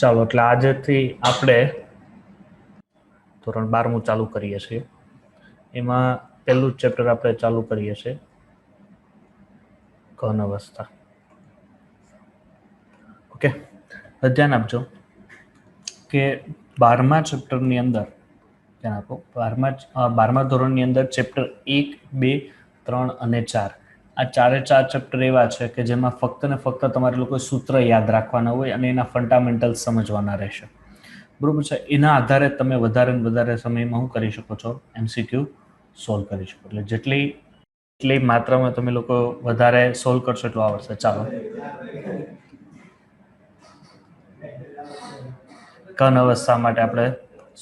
ચાલો એટલે આજથી આપણે ધોરણ 12મું ચાલુ કરીએ છીએ. એમાં પહેલું જ ચેપ્ટર આપણે ચાલુ કરીએ છીએ ઘન અવસ્થા. ઓકે, ધ્યાન આપજો કે 12મા ચેપ્ટરની અંદર ધ્યાન આપો. 12મા ધોરણની અંદર ચેપ્ટર 1, 2, 3 અને 4 આ ચારે ચાર ચેપ્ટર એવા છે કે જેમાં ફક્ત ને ફક્ત તમારે લોકો સૂત્ર યાદ રાખવાના હોય અને એના ફંડામેન્ટલ્સ સમજવાના રહેશે. બરોબર છે. એના આધારે તમે વધારે ને વધારે સમયમાં શું કરી શકો છો? MCQ સોલ્વ કરી શકો. એટલે જેટલી માત્રામાં તમે લોકો વધારે સોલ્વ કરશો એટલું આવડશે. ચાલો, ઘન અવસ્થા માટે આપણે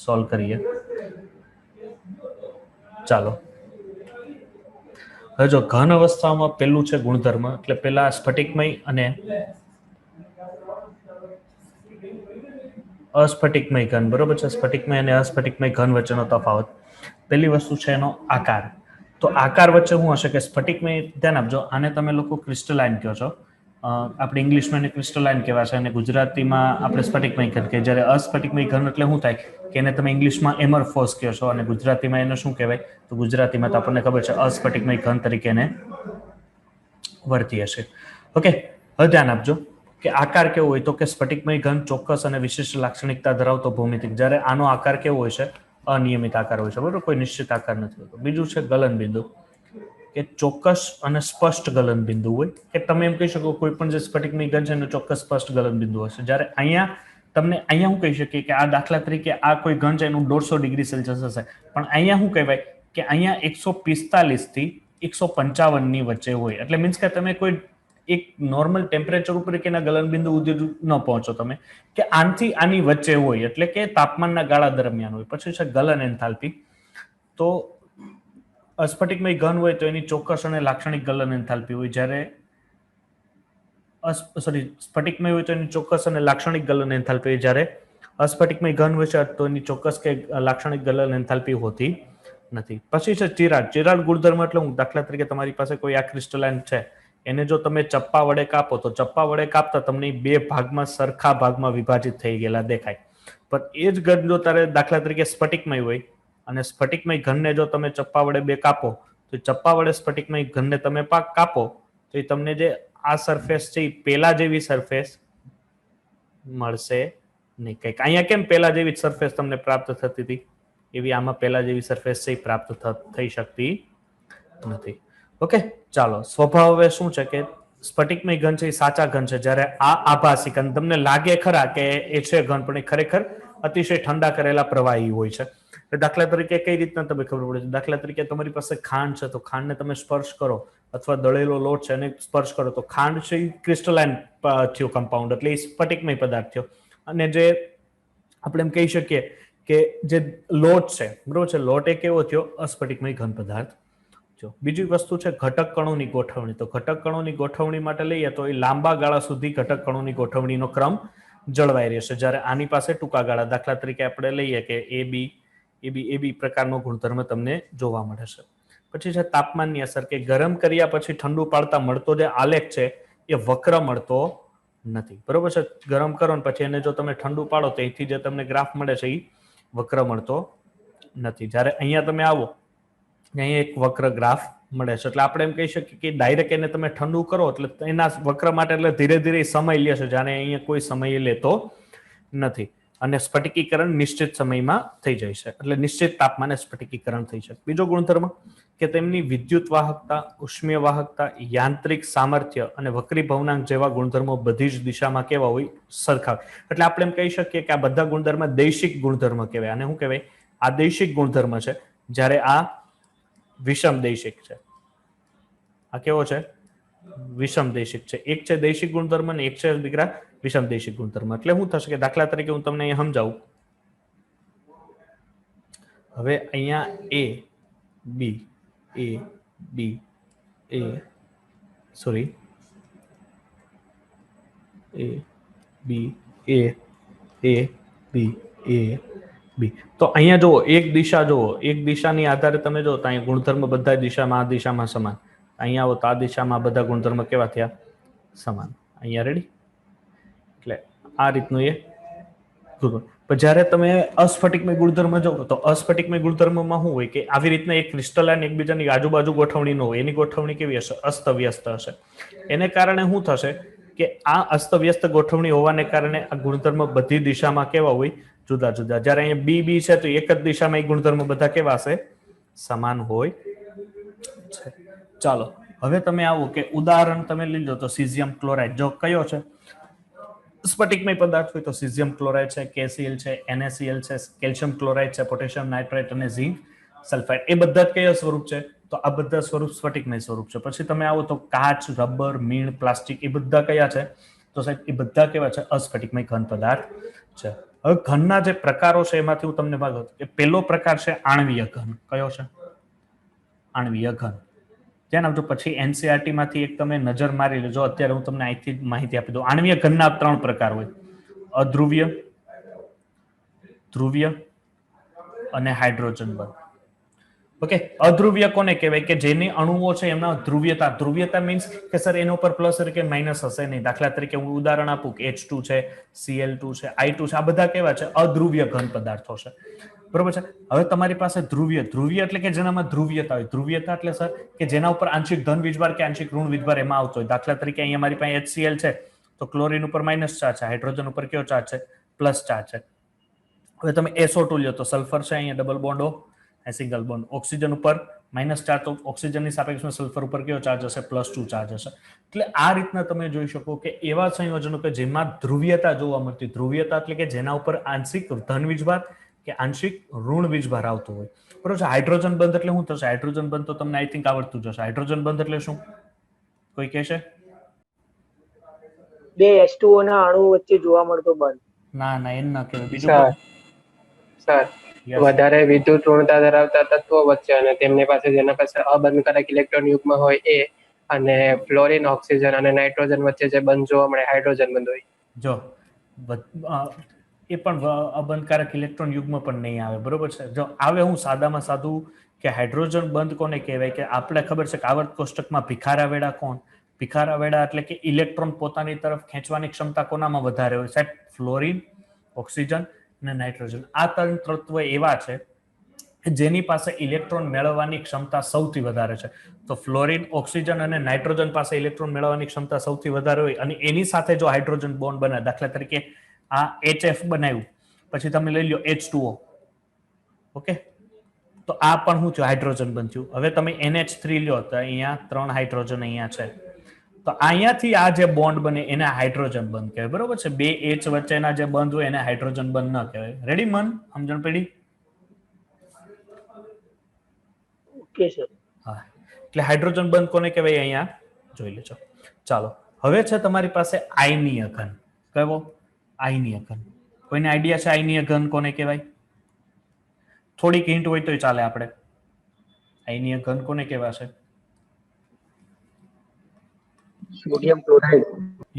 સોલ્વ કરીએ. ચાલો, હવે જો ઘન અવસ્થામાં પહેલું છે ગુણધર્મ. એટલે પેલા સ્ફટિકમય અને અસ્ફટિકમય ઘન. બરોબર છે. સ્ફટિકમય અને અસ્ફટિકમય ઘન વચ્ચેનો તફાવત. પહેલી વસ્તુ છે એનો આકાર. તો આકાર વચ્ચે શું હશે કે સ્ફટિકમય, ધ્યાન આપજો, આને તમે લોકો ક્રિસ્ટલાઇન કહો છો. આપણે ઇંગ્લિશમાં એને ક્રિસ્ટલાઇન કહેવાય છે અને ગુજરાતીમાં આપણે સ્ફટિકમય ઘન કહીએ. જ્યારે અસ્ફટિકમય ઘન એટલે શું થાય કે એને તમે ઇંગ્લિશમાં એમરફોસ કહો છો અને ગુજરાતીમાં એને શું કહેવાય? તો ગુજરાતીમાં તો આપણને ખબર છે અસ્ફટિકમય ઘન તરીકે એને વર્તી હશે. ઓકે, હવે ધ્યાન આપજો કે આકાર કેવો હોય તો કે સ્ફટિકમય ઘન ચોક્કસ અને વિશિષ્ટ લાક્ષણિકતા ધરાવતો ભૌમિતિક. જ્યારે આનો આકાર કેવો હોય છે? અનિયમિત આકાર હોય છે. બરોબર, કોઈ નિશ્ચિત આકાર નથી હોતો. બીજું છે ગલન બિંદુ, કે ચોક્કસ અને સ્પષ્ટ ગલન બિંદુ હોય. કે તમે એમ કહી શકો કોઈ પણ જે સ્ફટિકમય ઘન છે એનો ચોક્કસ સ્પષ્ટ ગલન બિંદુ હશે. જ્યારે અહીંયા હું કહી શકીએ કે આ દાખલા તરીકે આ કોઈ ઘન છે એનું 150 ડિગ્રી સેલ્સિયસ હશે, પણ અહીંયા શું કહેવાય કે અહીંયા 145 થી 155 ની વચ્ચે હોય. એટલે મીન્સ કે તમે કોઈ એક નોર્મલ ટેમ્પરેચર ઉપર કે એના ગલન બિંદુ સુધી ન પહોંચો તમે, કે આનથી આની વચ્ચે હોય, એટલે કે તાપમાનના ગાળા દરમિયાન હોય. પછી છે ગલન એન્થાલ્પી. તો અસ્ફટિકમય ઘન હોય તો એની ચોક્કસ અને લાક્ષણિક ગલન એન્થાલ્પી હોય. જ્યારે સ્ફટિકમય હોય તો એની ચોક્કસ અને લાક્ષણિક ગલન એન્થાલ્પી હોય. જ્યારે અસ્ફટિકમય ઘન હોય છે તો એની ચોક્કસ કે લાક્ષણિક ગલન એન્થાલ્પી હોતી નથી. પછી છે ચિરાડ. ચિરાડ ગુણધર્મ એટલે હું, દાખલા તરીકે તમારી પાસે કોઈ આ ક્રિસ્ટલાઇન છે, એને જો તમે ચપ્પા વડે કાપો તો ચપ્પા વડે કાપતા તમને બે ભાગમાં સરખા ભાગમાં વિભાજિત થઈ ગયેલા દેખાય. પણ એ જ ઘન જો તારે દાખલા તરીકે સ્ફટિકમય હોય અને સ્ફટિકમય ઘનને જો તમે ચપ્પા વડે બે કાપો તો ચપ્પા વડે સ્ફટિકમય ઘનને તમે કાપો તો એ તમને જે આ સરફેસ છે એ પેલા જેવી સરફેસ મળશે નહીં. કંઈક અહીંયા કેમ પેલા જેવી સરફેસ તમને પ્રાપ્ત થતી હતી, એવી આમાં પેલા જેવી સરફેસ છે પ્રાપ્ત થઈ શકતી નથી. ઓકે, ચાલો. સ્વભાવ હવે શું છે કે સ્ફટિકમય ઘન છે એ સાચા ઘન છે. જ્યારે આ આભાસી ઘન તમને લાગે ખરા કે એ છે ઘન, પણ એ ખરેખર અતિશય ઠંડા કરેલા પ્રવાહી હોય છે. દાખલા તરીકે કઈ રીતના તમે ખબર પડે છે? દાખલા તરીકે તમારી પાસે ખાંડ છે, તો ખાંડને તમે સ્પર્શ કરો અથવા દળેલો લોટ છે એને સ્પર્શ કરો તો ખાંડ છે એ ક્રિસ્ટલાઇન થયો કમ્પાઉન્ડ, એટલે એ સ્ફટિકમય પદાર્થ થયો. અને જે આપણે એમ કહી શકીએ કે જે લોટ છે, બરોબર છે, લોટ એ કેવો થયો? અસ્ફટિકમય ઘન પદાર્થ. બીજી વસ્તુ છે ઘટક કણોની ગોઠવણી. તો ઘટક કણોની ગોઠવણી માટે લઈએ તો એ લાંબા ગાળા સુધી ઘટક કણોની ગોઠવણીનો ક્રમ જળવાઈ રહેશે. જ્યારે આની પાસે ટૂંકા ગાળા, દાખલા તરીકે આપણે લઈએ કે એ બી પ્રકારનો ગુણધર્મ તમને જોવા મળે છે. પછી છે તાપમાનની અસર, કે ગરમ કર્યા પછી ઠંડુ પાડતા મળતો જે આલેખ છે એ વક્ર મળતો નથી. બરોબર છે. ગરમ કરો ને પછી એને જો તમે ઠંડુ પાડો તો એથી જે તમને ગ્રાફ મળે છે એ વક્ર મળતો નથી. જ્યારે અહીંયા તમે આવો અહીંયા એક વક્ર ગ્રાફ મળે છે. એટલે આપણે એમ કહી શકીએ કે ડાયરેક્ટ એને તમે ઠંડુ કરો એટલે એના વક્ર માટે એટલે ધીરે ધીરે સમય લે છે, જાણે અહીંયા કોઈ સમય લેતો નથી. અને સ્ફટિકીકરણ નિશ્ચિત સમયમાં થઈ જાય છે, એટલે નિશ્ચિત તાપમાને સ્ફટિકીકરણ થઈ શકે. બીજો ગુણધર્મ કે તેમની વિદ્યુત વાહકતા, ઉષ્મીય વાહકતા, યાંત્રિક સામર્થ્ય અને વક્રી ભવનાંક જેવા ગુણધર્મો બધી જ દિશામાં કેવા હોય? સરખા. એટલે આપણે એમ કહી શકીએ કે આ બધા ગુણધર્મ દૈશિક ગુણધર્મ કહેવાય. અને શું કહેવાય? આ દૈશિક ગુણધર્મ છે. જ્યારે આ વિષમ દૈશિક છે. આ કેવો છે? વિષમ દૈશિક છે. એક છે દૈશિક ગુણધર્મ અને એક છે દીકરા વિષમ દૈશિક ગુણધર્મ. એટલે શું થશે કે દાખલા તરીકે હું તમને અહીંયા સમજાવું. હવે અહીંયા એ બી તો અહીંયા જુઓ, એક દિશા જુઓ, એક દિશાની આધારે તમે જો તો અહીંયા ગુણધર્મ બધા દિશામાં આ દિશામાં સમાન. અહીંયા આવો તો આ દિશામાં બધા ગુણધર્મ કેવા થયા? સમાન. અહીંયા રેડી? એટલે આ રીતનું એ પણ જ્યારે તમે અસ્ફટિકમય ગુણધર્મ જો તો અસ્ફટિકમય ગુણધર્મમાં શું હોય કે આવી રીતના એક ક્રિસ્ટલાઇન એકબીજાની આજુબાજુ ગોઠવણી ન હોય, એની ગોઠવણી કેવી હશે? અસ્તવ્યસ્ત હશે. એને કારણે શું થશે કે આ અસ્તવ્યસ્ત ગોઠવણી હોવાને કારણે આ ગુણધર્મ બધી દિશામાં કેવા હોય? જુદા જુદા. જ્યારે અહીંયા બી છે તો એક જ દિશામાં એ ગુણધર્મ બધા કેવા હશે? સમાન હોય છે. ચાલો હવે તમે આવો કે ઉદાહરણ તમે લઈ લો તો સીઝિયમ ક્લોરાઇડ. જો કયો છે સ્ફટિકમય પદાર્થ હોય તો સીઝિયમ ક્લોરાઇડ છે, KCl છે, NaCl છે, કેલ્શિયમ ક્લોરાઇડ છે, પોટેશિયમ નાઇટ્રેટ અને ઝિંક સલ્ફાઇડ. એ બધા કયા સ્વરૂપ છે? તો આ બધા સ્વરૂપ સ્ફટિકમય સ્વરૂપ છે. પછી તમે આવો તો કાચ, રબર, મીણ, પ્લાસ્ટિક એ બધા કયા છે? તો સાહેબ એ બધા કેવા છે? અસ્ફટિકમય ઘન પદાર્થ છે. હવે ઘનના જે પ્રકારો છે એમાંથી હું તમને વાત કે પહેલો પ્રકાર છે આણ્વીય ઘન. કયો છે? આણ્વીય ઘન. ધ્યાન આપજો. પછી NCERT માંથી એક તમે નજર મારી લેજો. અત્યારે હું તમને અહીંથી માહિતી આપી દઉં. આણ્વીય ઘનના 3 પ્રકાર હોય: અધ્રુવીય, ધ્રુવીય અને હાઇડ્રોજન બંધ. ઓકે, અધ્રુવીય કોને કહેવાય? કે જેની અણુઓ છે એમના ધ્રુવીયતા. ધ્રુવીયતા મીન્સ કે સર એના ઉપર પ્લસ કે માઇનસ હશે નહીં. દાખલા તરીકે હું ઉદાહરણ આપું કે H2 છે, Cl2 છે, I2 છે, આ બધા કેવા છે? અધ્રુવીય ઘન પદાર્થો છે. બરોબર છે. હવે તમારી પાસે ધ્રુવીય. ધ્રુવીય એટલે કે જેનામાં ધ્રુવીયતા હોય. ધ્રુવીયતા એટલે સર કે જેના ઉપર આંશિક ધન વીજભાર કે આંશિક ઋણ વીજભાર એમાં આવતો હોય. દાખલા તરીકે અહીંયા મારી પાસે HCl છે તો ક્લોરીન ઉપર માઇનસ ચાર્જ છે, હાઇડ્રોજન ઉપર કયો ચાર્જ છે? પ્લસ ચાર્જ છે. હવે તમે SO2 લ્યો તો સલ્ફર છે, અહીંયા double bond O, single bond. Oxygen ઉપર માઇનસ ચાર્જ, તો ઓક્સિજનની સાપેક્ષમાં સલ્ફર ઉપર કયો ચાર્જ હશે? +2 ચાર્જ હશે. એટલે આ રીતના તમે જોઈ શકો કે એવા સંયોજનો કે જેમાં ધ્રુવીયતા જોવા મળતી. ધ્રુવીયતા એટલે કે જેના ઉપર આંશિક ધન વીજભાર કે આંશિક ઋણ વીજભાર આવતો હોય. બરોબર છે. હાઇડ્રોજન બંધ એટલે શું થશે? હાઇડ્રોજન બંધ તો તમને આઈ થિંક આવડતું જ હશે. હાઇડ્રોજન બંધ એટલે શું? કોઈ કહેશે? બે H2O ના અણુ વચ્ચે જોવા મળતો બંધ. ના ના, એમ ના કહેવાય. બીજું સર, વધારે વિદ્યુત ઋણતા ધરાવતા તત્વો વચ્ચે અને તેમની પાસે જેના પાસે અબંધકારક ઇલેક્ટ્રોન યુગ્મ હોય એ, અને ફ્લોરિન, ઓક્સિજન અને નાઇટ્રોજન વચ્ચે જે બંધ જોવા મળે હાઇડ્રોજન બંધ હોય. જો એ પણ અબંધકારક ઇલેક્ટ્રોન યુગ્મ પણ નહીં આવે. બરોબર છે. જો આવે હું સાદામાં સાદું કે હાઇડ્રોજન બંધ કોને કહેવાય? કે આપણે ખબર છે કે આવર્ત કોષ્ટકમાં ભિખારા વેડા કોણ? ભિખારા વેડા એટલે કે ઇલેક્ટ્રોન પોતાની તરફ ખેંચવાની ક્ષમતા કોનામાં વધારે હોય? સાહેબ ફ્લોરિન, ઓક્સિજન અને નાઇટ્રોજન. આ 3 તત્વો એવા છે જેની પાસે ઇલેક્ટ્રોન મેળવવાની ક્ષમતા સૌથી વધારે છે. તો ફ્લોરિન, ઓક્સિજન અને નાઇટ્રોજન પાસે ઇલેક્ટ્રોન મેળવવાની ક્ષમતા સૌથી વધારે હોય અને એની સાથે જો હાઇડ્રોજન બોન્ડ બને, દાખલા તરીકે આ HF બનાવ્યું, પછી તમે લઈ લો H2O. ઓકે, તો આ પણ શું થયું? હાઇડ્રોજન બન્યું. હવે તમે NH3 લ્યો તો અહીંયા 3 હાઇડ્રોજન અહીંયા છે. તો અહીંયાથી આ જે બોન્ડ બને એને હાઇડ્રોજન બંધ કહેવાય. બરોબર છે. બે H વચ્ચેના જે બંધ હોય એને હાઇડ્રોજન બંધ ન કહેવાય. રેડી મન? સમજણ પડી? Okay sir. હા, એટલે હાઇડ્રોજન બંધ કોને કહેવાય? અહીંયા જોઈ લેજો. ચાલો, હવે છે તમારી પાસે આયનીય ઘન. કયો? આયનીય ઘન. કોઈને આઈડિયા છે આયનીય ઘન કોને કહેવાય? થોડીક હિન્ટ હોય તોય ચાલે. આપણે આયનીય ઘન કોને કહેવાશે? Sodium chloride.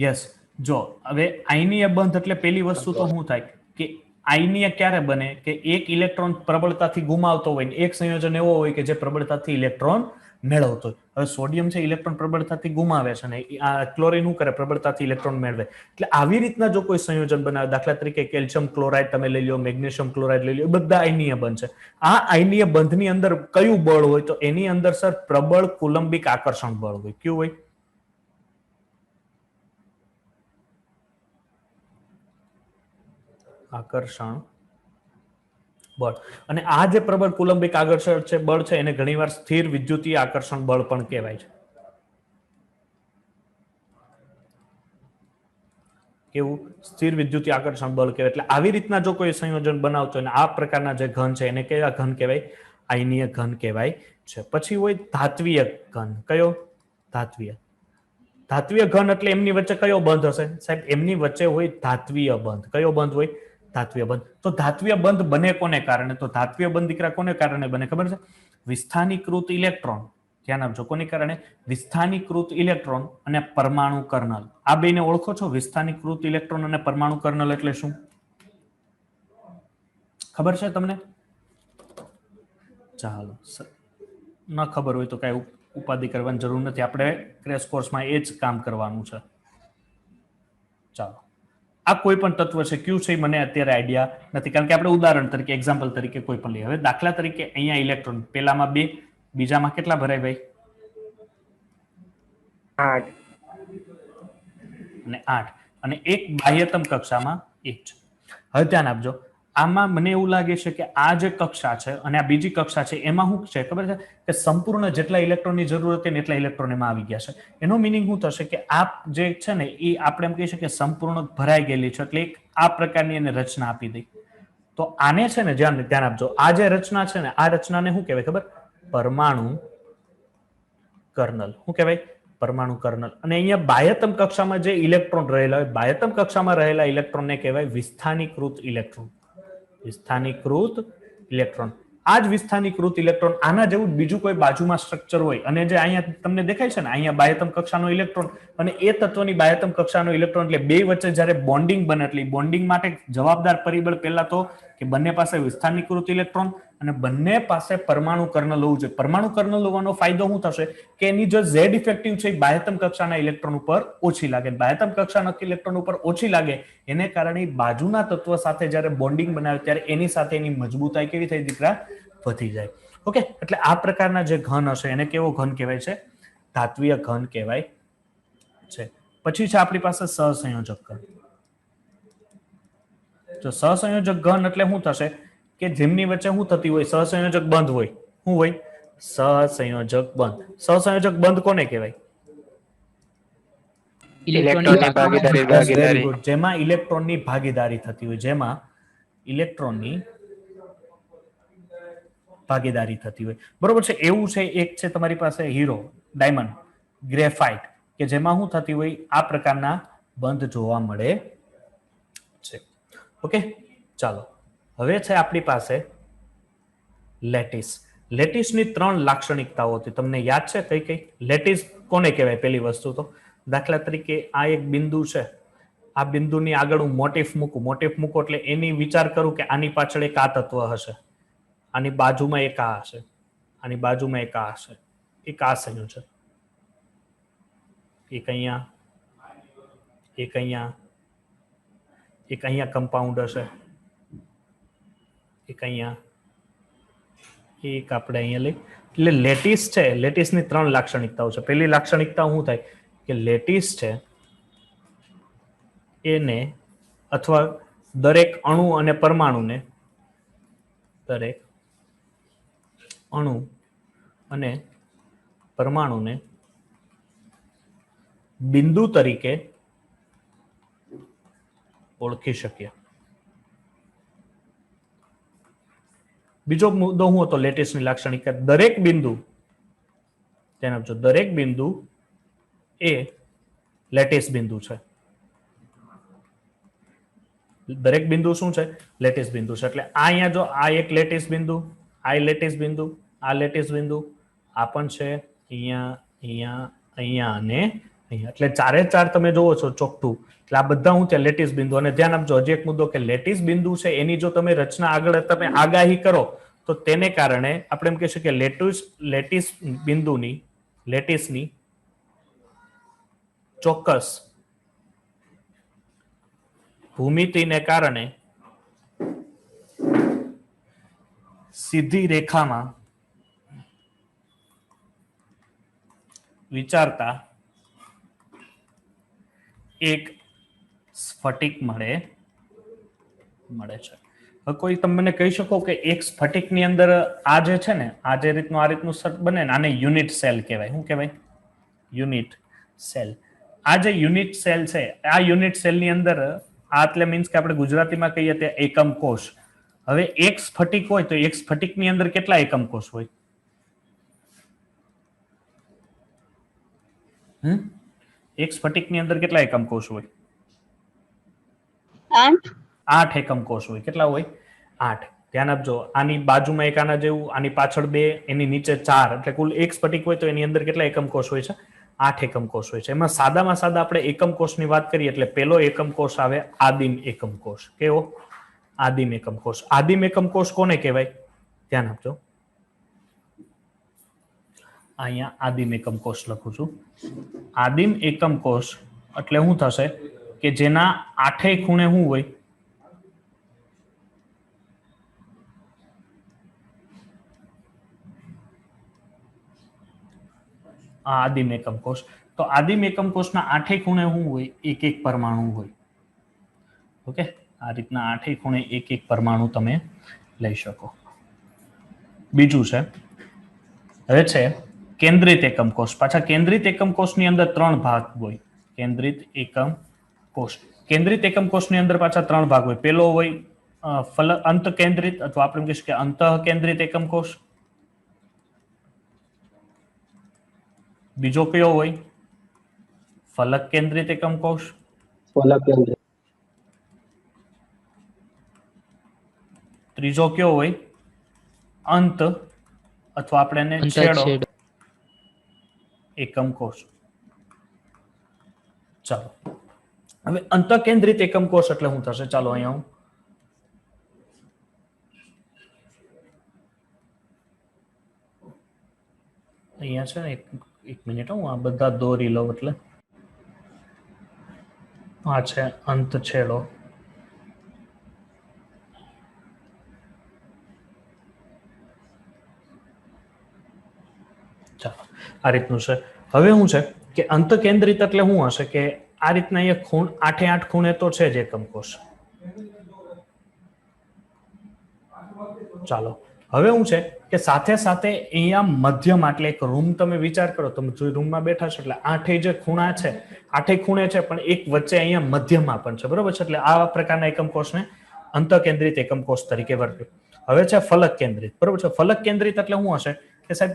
યસ. જો હવે આયનીય બંધ એટલે પેલી વસ્તુ તો શું થાય કે આયનીય ક્યારે બને? કે એક ઇલેક્ટ્રોન પ્રબળતાથી ગુમાવતો હોય ને એક સંયોજન એવો હોય કે જે પ્રબળતાથી ઇલેક્ટ્રોન મેળવતો હોય. હવે સોડિયમ છે ઇલેક્ટ્રોન પ્રબળતાથી ગુમાવે છે ને આ ક્લોરીન શું કરે? પ્રબળતાથી ઇલેક્ટ્રોન મેળવે. એટલે આવી રીતના જો કોઈ સંયોજન બનાવે, દાખલા તરીકે કેલ્શિયમ ક્લોરાઇડ તમે લઈ લો, મેગ્નેશિયમ ક્લોરાઇડ લઈ લો, એ બધા આયનીય બંધ છે. આ આયનીય બંધની અંદર કયું બળ હોય? તો એની અંદર સર પ્રબળ કુલંબિક આકર્ષણ બળ હોય. કયું હોય? આકર્ષણ બળ. અને આ જે પ્રબળ કુલંબિક આકર્ષણ છે બળ છે એને ઘણીવાર સ્થિર વિદ્યુતીય આકર્ષણ બળ પણ કહેવાય છે. કેવું? સ્થિર વિદ્યુતીય આકર્ષણ બળ કહેવાય. એટલે આવી રીતના જો કોઈ સંયોજન બનાવતો હોય આ પ્રકારના જે ઘન છે એને કેવા ઘન કહેવાય? આયનીય ઘન કહેવાય છે. પછી હોય ધાત્વીય ઘન. કયો? ધાત્વીય. ધાત્વીય ઘન એટલે એમની વચ્ચે કયો બંધ હશે? સાહેબ એમની વચ્ચે હોય ધાત્વીય બંધ. કયો બંધ હોય? ધાત્વીય બંધ. તો ધાત્વીય બંધ બને કોને કારણે? તો ધાત્વીય બંધ દીકરા કોને કારણે બને ખબર છે? વિસ્થાનીકૃત ઇલેક્ટ્રોન. ધ્યાન આપજો. કોની કારણે? વિસ્થાનીકૃત ઇલેક્ટ્રોન અને પરમાણુ કર્નલ. આ બેને ઓળખો છો? વિસ્થાનીકૃત ઇલેક્ટ્રોન અને પરમાણુ કર્નલ એટલે શું? ખબર છે તમને? ચાલો, ન ખબર હોય તો કઈ ઉપાધિ કરવાની જરૂર નથી. આપણે ક્રેશ કોર્સમાં એ જ કામ કરવાનું છે. ચાલો, આ કોઈ પણ તત્વ છે કયું છે મને અત્યારે આઈડિયા નથી, કારણ કે આપણે ઉદાહરણ તરીકે એક્ઝામ્પલ તરીકે કોઈ પણ લઈએ. હવે દાખલા તરીકે અહીંયા ઇલેક્ટ્રોન પેલામાં 2, બીજામાં કેટલા ભરાય ભાઈ? 8 અને 8, અને એક બાહ્યતમ કક્ષામાં 1 છે. હવે ધ્યાન આપજો, આમાં મને એવું લાગે છે કે આ જે કક્ષા છે અને આ બીજી કક્ષા છે એમાં શું છે ખબર છે કે સંપૂર્ણ જેટલા ઇલેક્ટ્રોનની જરૂર હતી ને એટલા ઇલેક્ટ્રોન એમાં આવી ગયા છે. એનો મિનિંગ શું થશે કે આ જે છે ને એ આપણે એમ કહી શકીએ સંપૂર્ણ ભરાઈ ગયેલી છે, એટલે એક આ પ્રકારની એને રચના આપી દઈ. તો આને છે ને ધ્યાન આપજો, આ જે રચના છે ને આ રચનાને શું કહેવાય ખબર? પરમાણુ કર્નલ. શું કહેવાય? પરમાણુ કર્નલ. અને અહીંયા બાહ્યતમ કક્ષામાં જે ઇલેક્ટ્રોન રહેલા હોય, બાહ્યતમ કક્ષામાં રહેલા ઇલેક્ટ્રોનને કહેવાય વિસ્થાનીકૃત ઇલેક્ટ્રોન. વિસ્થાનીકૃત ઇલેક્ટ્રોન. આ જ વિસ્થાનીકૃત ઇલેક્ટ્રોન આના જેવું બીજું કોઈ બાજુમાં સ્ટ્રક્ચર હોય અને જે અહીંયા તમને દેખાય છે ને અહીંયા બાહ્યતમ કક્ષાનો ઇલેક્ટ્રોન અને એ તત્વની બાહ્યતમ કક્ષાનો ઇલેક્ટ્રોન, એટલે બે વચ્ચે જ્યારે બોન્ડિંગ બને, એટલે બોન્ડિંગ માટે જવાબદાર પરિબળ પહેલા તો કે બંને પાસે વિસ્થાનીકૃત ઇલેક્ટ્રોન અને બંને પાસે પરમાણુ કર્નલ હોવું જોઈએ. પરમાણુ કર્નલ હોવાનો ફાયદો શું થશે કે એની જો Z ઇફેક્ટિવ છે એ બાહ્યતમ કક્ષાના ઇલેક્ટ્રોન ઉપર ઓછી લાગે. બાહ્યતમ કક્ષાના ઇલેક્ટ્રોન ઉપર ઓછી લાગે એને કારણે બાજુના તત્વ સાથે જ્યારે બોન્ડિંગ બનાવે ત્યારે એની સાથે એની મજબૂતાઈ કેવી થઈ દીકરા? વધી જાય. ઓકે, એટલે આ પ્રકારના જે ઘન હશે એને કેવો ઘન કહેવાય છે? ધાત્વીય ઘન કહેવાય છે. પછી છે આપણી પાસે સહસંયોજક ઘન. તો સહસંયોજક ઘન એટલે શું થશે કે જેમની વચ્ચે શું થતી હોય? સહસંયોજક બંધ હોય. શું હોય? સહસંયોજક બંધ. સહસંયોજક બંધ કોને કહેવાય? ઇલેક્ટ્રોનની ભાગીદારી. જેમાં ઇલેક્ટ્રોનની ભાગીદારી થતી હોય, જેમાં ઇલેક્ટ્રોનની ભાગીદારી થતી હોય. બરોબર છે. એવું છે, એક છે તમારી પાસે હીરો, ડાયમંડ, ગ્રેફાઇટ, કે જેમાં શું થતી હોય? આ પ્રકારના બંધ જોવા મળે છે. ઓકે, ચાલો હવે છે આપણી પાસે લેટિસ. લેટિસની 3 લાક્ષણિકતાઓ હતી. તમને યાદ છે કઈ કઈ? લેટિસ કોને કહેવાય? પહેલી વસ્તુ તો દાખલા તરીકે આ એક બિંદુ છે, આ બિંદુની આગળ હું મોટિફ મૂકું એટલે એની વિચાર કરું કે આની પાછળ એક આ તત્વ હશે, આની બાજુમાં એક આ હશે, આની બાજુમાં એક આ હશે, એક આ સંયોજક, એક અહીંયા, એક અહીંયા, એક અહીંયા કમ્પાઉન્ડ હશે, એક અહીંયા, એક આપણે અહીંયા લઈ. એટલે લેટિસ છે, લેટિસની 3 લાક્ષણિકતાઓ છે. પહેલી લાક્ષણિકતા શું થાય કે લેટિસ છે એને અથવા દરેક અણુ અને પરમાણુને, દરેક અણુ અને પરમાણુને બિંદુ તરીકે ઓળખી શકીએ. બીજો મુદ્દો શું હતો લેટિસની લાક્ષણિકતા? દરેક બિંદુ, ધ્યાન આપજો, દરેક બિંદુ એ લેટિસ બિંદુ છે. દરેક બિંદુ શું છે? લેટિસ બિંદુ છે. એટલે આ અહીંયા જો આ એક લેટિસ બિંદુ, આ લેટિસ બિંદુ, આ લેટિસ બિંદુ, આ પણ છે, અહીંયા, અહીંયા, અહીંયા અને અહીંયા. એટલે 4 તમે જોવો છો ચોકઠું, એટલે આ બધા હું છે લેટિસ બિંદુ. અને ધ્યાન આપજો હજી એક મુદ્દો કે લેટિસ બિંદુ છે એની જો તમે રચના આગળ તમે આગાહી કરો તો તેને કારણે આપણે એમ કહી શકીએ લેટિસ બિંદુની, લેટિસની ચોક્કસ ભૂમિતિને કારણે સીધી રેખામાં વિચારતા એક સ્ફટિક મળે છે. હવે કોઈ તમે મને કહી શકો કે એક સ્ફટિકની અંદર આ જે છે ને, આ જે રીતનું આ રીતનું સર્ટ બને ને, આને યુનિટ સેલ કહેવાય. શું કહેવાય? Unit cell. આ જે યુનિટ સેલ છે, આ યુનિટ સેલની અંદર આ એટલે મીન્સ કે આપણે ગુજરાતીમાં કહીએ તે એકમ કોષ. હવે એક સ્ફટિક હોય તો એક સ્ફટિકની અંદર કેટલા એકમ કોષ હોય? એક સ્ફટિકની અંદર કેટલા એકમ કોષ હોય? 8 એકમ કોષ હોય. કેટલા હોય? 8. ધ્યાન આપજો, આની બાજુમાં એક આના જેવું, આની પાછળ 2, એની નીચે 4, એટલે કુલ એક સ્ફટિક હોય તો એની અંદર કેટલા એકમ કોષ હોય છે? 8 એકમ કોષ હોય છે. એમાં સાદામાં સાદા આપણે એકમ કોષની વાત કરીએ એટલે પહેલો એકમ કોષ આવે આદિમ એકમ કોષ. કેવો? આદિમ એકમ કોષ. આદિમ એકમ કોષ કોને કહેવાય? ધ્યાન આપજો, અહીંયા આદિમ એકમ કોષ લખું છું. આદિમ એકમ કોષ એટલે શું થશે? કે જેના આઠેય ખૂણે શું હોય? આ આદિમ એકમ કોષ. તો આદિમ એકમ કોષના આઠેય ખૂણે શું હોય? એક એક પરમાણુ હોય. ઓકે, આ રીતના આઠેય ખૂણે એક એક પરમાણુ તમે લઈ શકો. બીજું છે, હવે છે કેન્દ્રિત એકમ કોષ. પાછા કેન્દ્રિત એકમ કોષની અંદર 3 ભાગ હોય. કેન્દ્રિત એકમ કોષ. કેન્દ્રિત એકમ કોષની અંદર પાછા 3 ભાગ હોય. પેલો હોય અંત કેન્દ્રિત, અથવા આપણે કહીશું કે અંતઃ કેન્દ્રિત એકમ કોષ. બીજો કયો હોય? ફલક કેન્દ્રિત એકમ કોષ. ફલક કેન્દ્રિત. ત્રીજો કયો હોય? અંત અથવા આપણે એને છેડો એકમ કોષ. ચાલો, હવે અંત કેન્દ્રિત એકમ કોષ એટલે શું થશે? ચાલો અહીંયા અહીંયા છે ને એક મિનિટ, હું આ બધા દોરી લઉં. એટલે આ છે અંત છેડો. ચાલો, આ રીતનું છે. હવે શું છે કે અંત કેન્દ્રિત એટલે શું હશે? કે આ રીતના અહીંયા આઠે આઠ ખૂણે તો છે જ એકમ કોષ. ચાલો, હવે શું છે કે સાથે સાથે અહીંયા મધ્યમ, એટલે એક રૂમ તમે વિચાર કરો, તમે જો રૂમમાં બેઠા છો એટલે આઠે જે ખૂણા છે, આઠે ખૂણે છે, પણ એક વચ્ચે અહીંયા મધ્યમાં પણ છે, બરોબર છે? એટલે આવા પ્રકારના એકમ કોષને અંત કેન્દ્રિત એકમ કોષ તરીકે વર્તે. હવે છે ફલક કેન્દ્રિત, બરોબર છે? ફલક કેન્દ્રિત એટલે શું હશે કે સાહેબ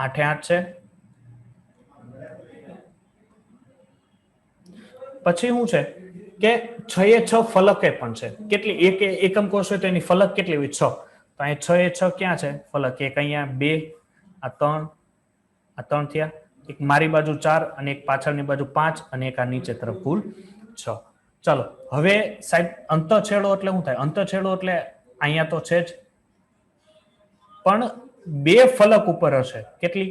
આઠે આઠ છે, પછી શું છે કે 6 એ 6 ફલકે પણ છે. કેટલી? એક એકમ કોષ હોય તો એની ફલક કેટલી હોય? 6. તો અહીંયા 6 એ 6 ક્યાં છે ફલક? એક અહીંયા 2, આ 3, આ 3 થયા, એક મારી બાજુ 4 અને એક પાછળની બાજુ 5 અને એક આ નીચે તરફ કુલ 6. ચાલો, હવે સાહેબ અંતઃછેડો એટલે શું થાય? અંતઃછેડો એટલે અહીંયા તો છે જ, પણ 2 ફલક ઉપર હશે. કેટલી?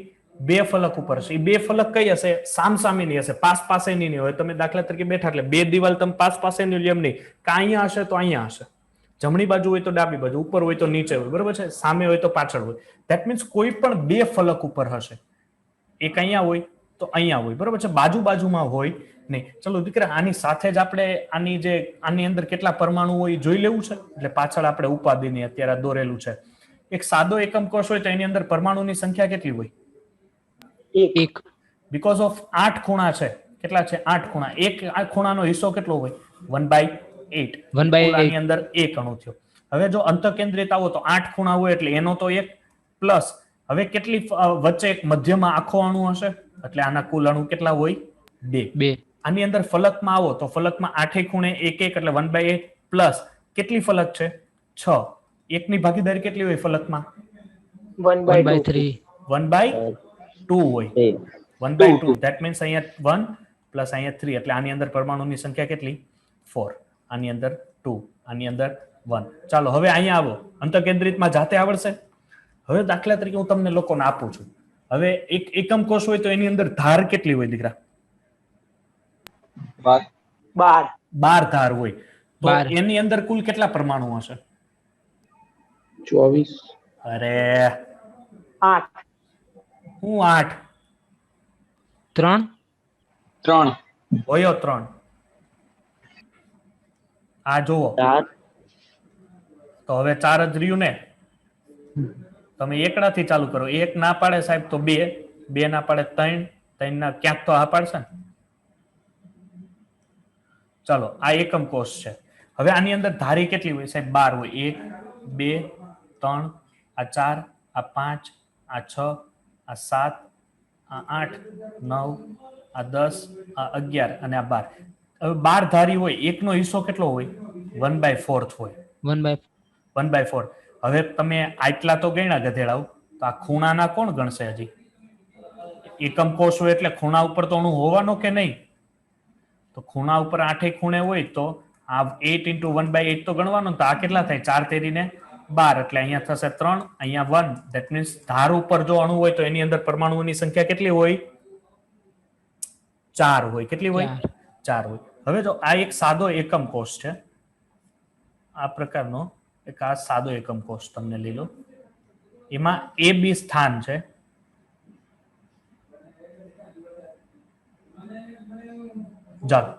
2 ફલક ઉપર હશે. એ 2 ફલક કઈ હશે? સામસામેની હશે, પાસ પાસેની નહીં હોય. તમે દાખલા તરીકે બેઠા એટલે 2 દિવાલ તમે પાસ પાસેની એમ નહીં, કે અહીંયા હશે તો અહીંયા હશે, જમણી બાજુ હોય તો ડાબી બાજુ, ઉપર હોય તો નીચે હોય, બરોબર છે? સામે હોય તો પાછળ હોય. ધેટ મીન્સ કોઈ પણ 2 ફલક ઉપર હશે. એક અહીંયા હોય તો અહીંયા હોય, બરોબર છે? બાજુ બાજુમાં હોય નહીં. ચલો દીકરા, આની સાથે જ આપણે આની અંદર કેટલા પરમાણુ હોય જોઈ લેવું છે. એટલે પાછળ આપણે ઉપાધિની અત્યારે દોરેલું છે. એક સાદો એકમ કોષ હોય તો એની અંદર પરમાણુની સંખ્યા કેટલી હોય? 1. બીકોઝ ઓફ 8 ખૂણા છે. કેટલા છે? 8 ખૂણા. એક આ ખૂણાનો હિસ્સો કેટલો હોય? 1/8. 1/8. આની અંદર 1 અણુ થયો. હવે જો અંત કેન્દ્રિત આવો તો 8 ખૂણા હોય એટલે એનો તો 1 પ્લસ હવે કેટલી વચ્ચે એક મધ્યમાં આખો અણુ હશે, એટલે આના કુલ અણુ કેટલા હોય? 2. આની અંદર ફલકમાં આવો તો ફલકમાં 8 ખૂણે 1 1 એટલે 1/8 પ્લસ કેટલી ફલક છે? 6. એકની ભાગીદારી કેટલી હોય ફલકમાં? 1/3. 1/2 હોય. 1/2. ધેટ મીન્સ અહીંયા 1 પ્લસ અહીંયા 3, એટલે આની અંદર પરમાણુની સંખ્યા કેટલી? 4. આની અંદર 2, આની અંદર 1. ચાલો, હવે અહીંયા આવો. અંતકેન્દ્રિતમાં જાતે આવડશે. હવે દાખલા તરીકે હું તમને લોકોને આપું છું. હવે એક એકમ કોષ હોય તો એની અંદર ધાર કેટલી હોય દીકરા? 12 ધાર હોય. તો 12. એની અંદર કુલ કેટલા પરમાણુ હશે? 24. અરે 8. હું 8 3 હોયો 3. આ જુઓ 4. તો હવે 4 જ રહ્યું ને. તમે એકડાથી ચાલુ કરો. 1 ના પાડે સાહેબ તો 2, 2 ના પાડે 3, 3 ના ક્યાંક તો આ પાડશે ને. ચાલો, આ એકમ કોષ છે. હવે આની અંદર ધારી કેટલી હોય સાહેબ? 12 હોય. 1 2 3, આ 4, આ 5, આ 6, આ 7, આ 8, 9, આ 10, આ 11 અને આ 12. હવે 12 ધારી હોય, એકનો હિસ્સો કેટલો હોય? 1/4 હોય. 1/4. હવે તમે આટલા તો ગણ્યા ગધેડાઓ, તો આ ખૂણાના કોણ ગણશે? હજી એકમ કોષ હોય એટલે ખૂણા ઉપર તો અણુ હોવાનો કે નહીં? તો ખૂણા ઉપર 8 ખૂણે હોય તો આ 8 × 1/8 તો ગણવાનો. તો આ કેટલા થાય? 4 તેરીને 12 એટલે અહીંયા થશે 3, અહીંયા 1. ધેટ મીન્સ ધાર ઉપર જો અણુ હોય તો એની અંદર પરમાણુઓની સંખ્યા કેટલી હોય? 4 હોય. કેટલી હોય? 4 હોય. હવે જો આ એક સાદો એકમ કોષ છે, આ પ્રકારનો એક આ સાદો એકમ કોષ તમને લઈ લો. એમાં એ બી સ્થાન છે. ચાલો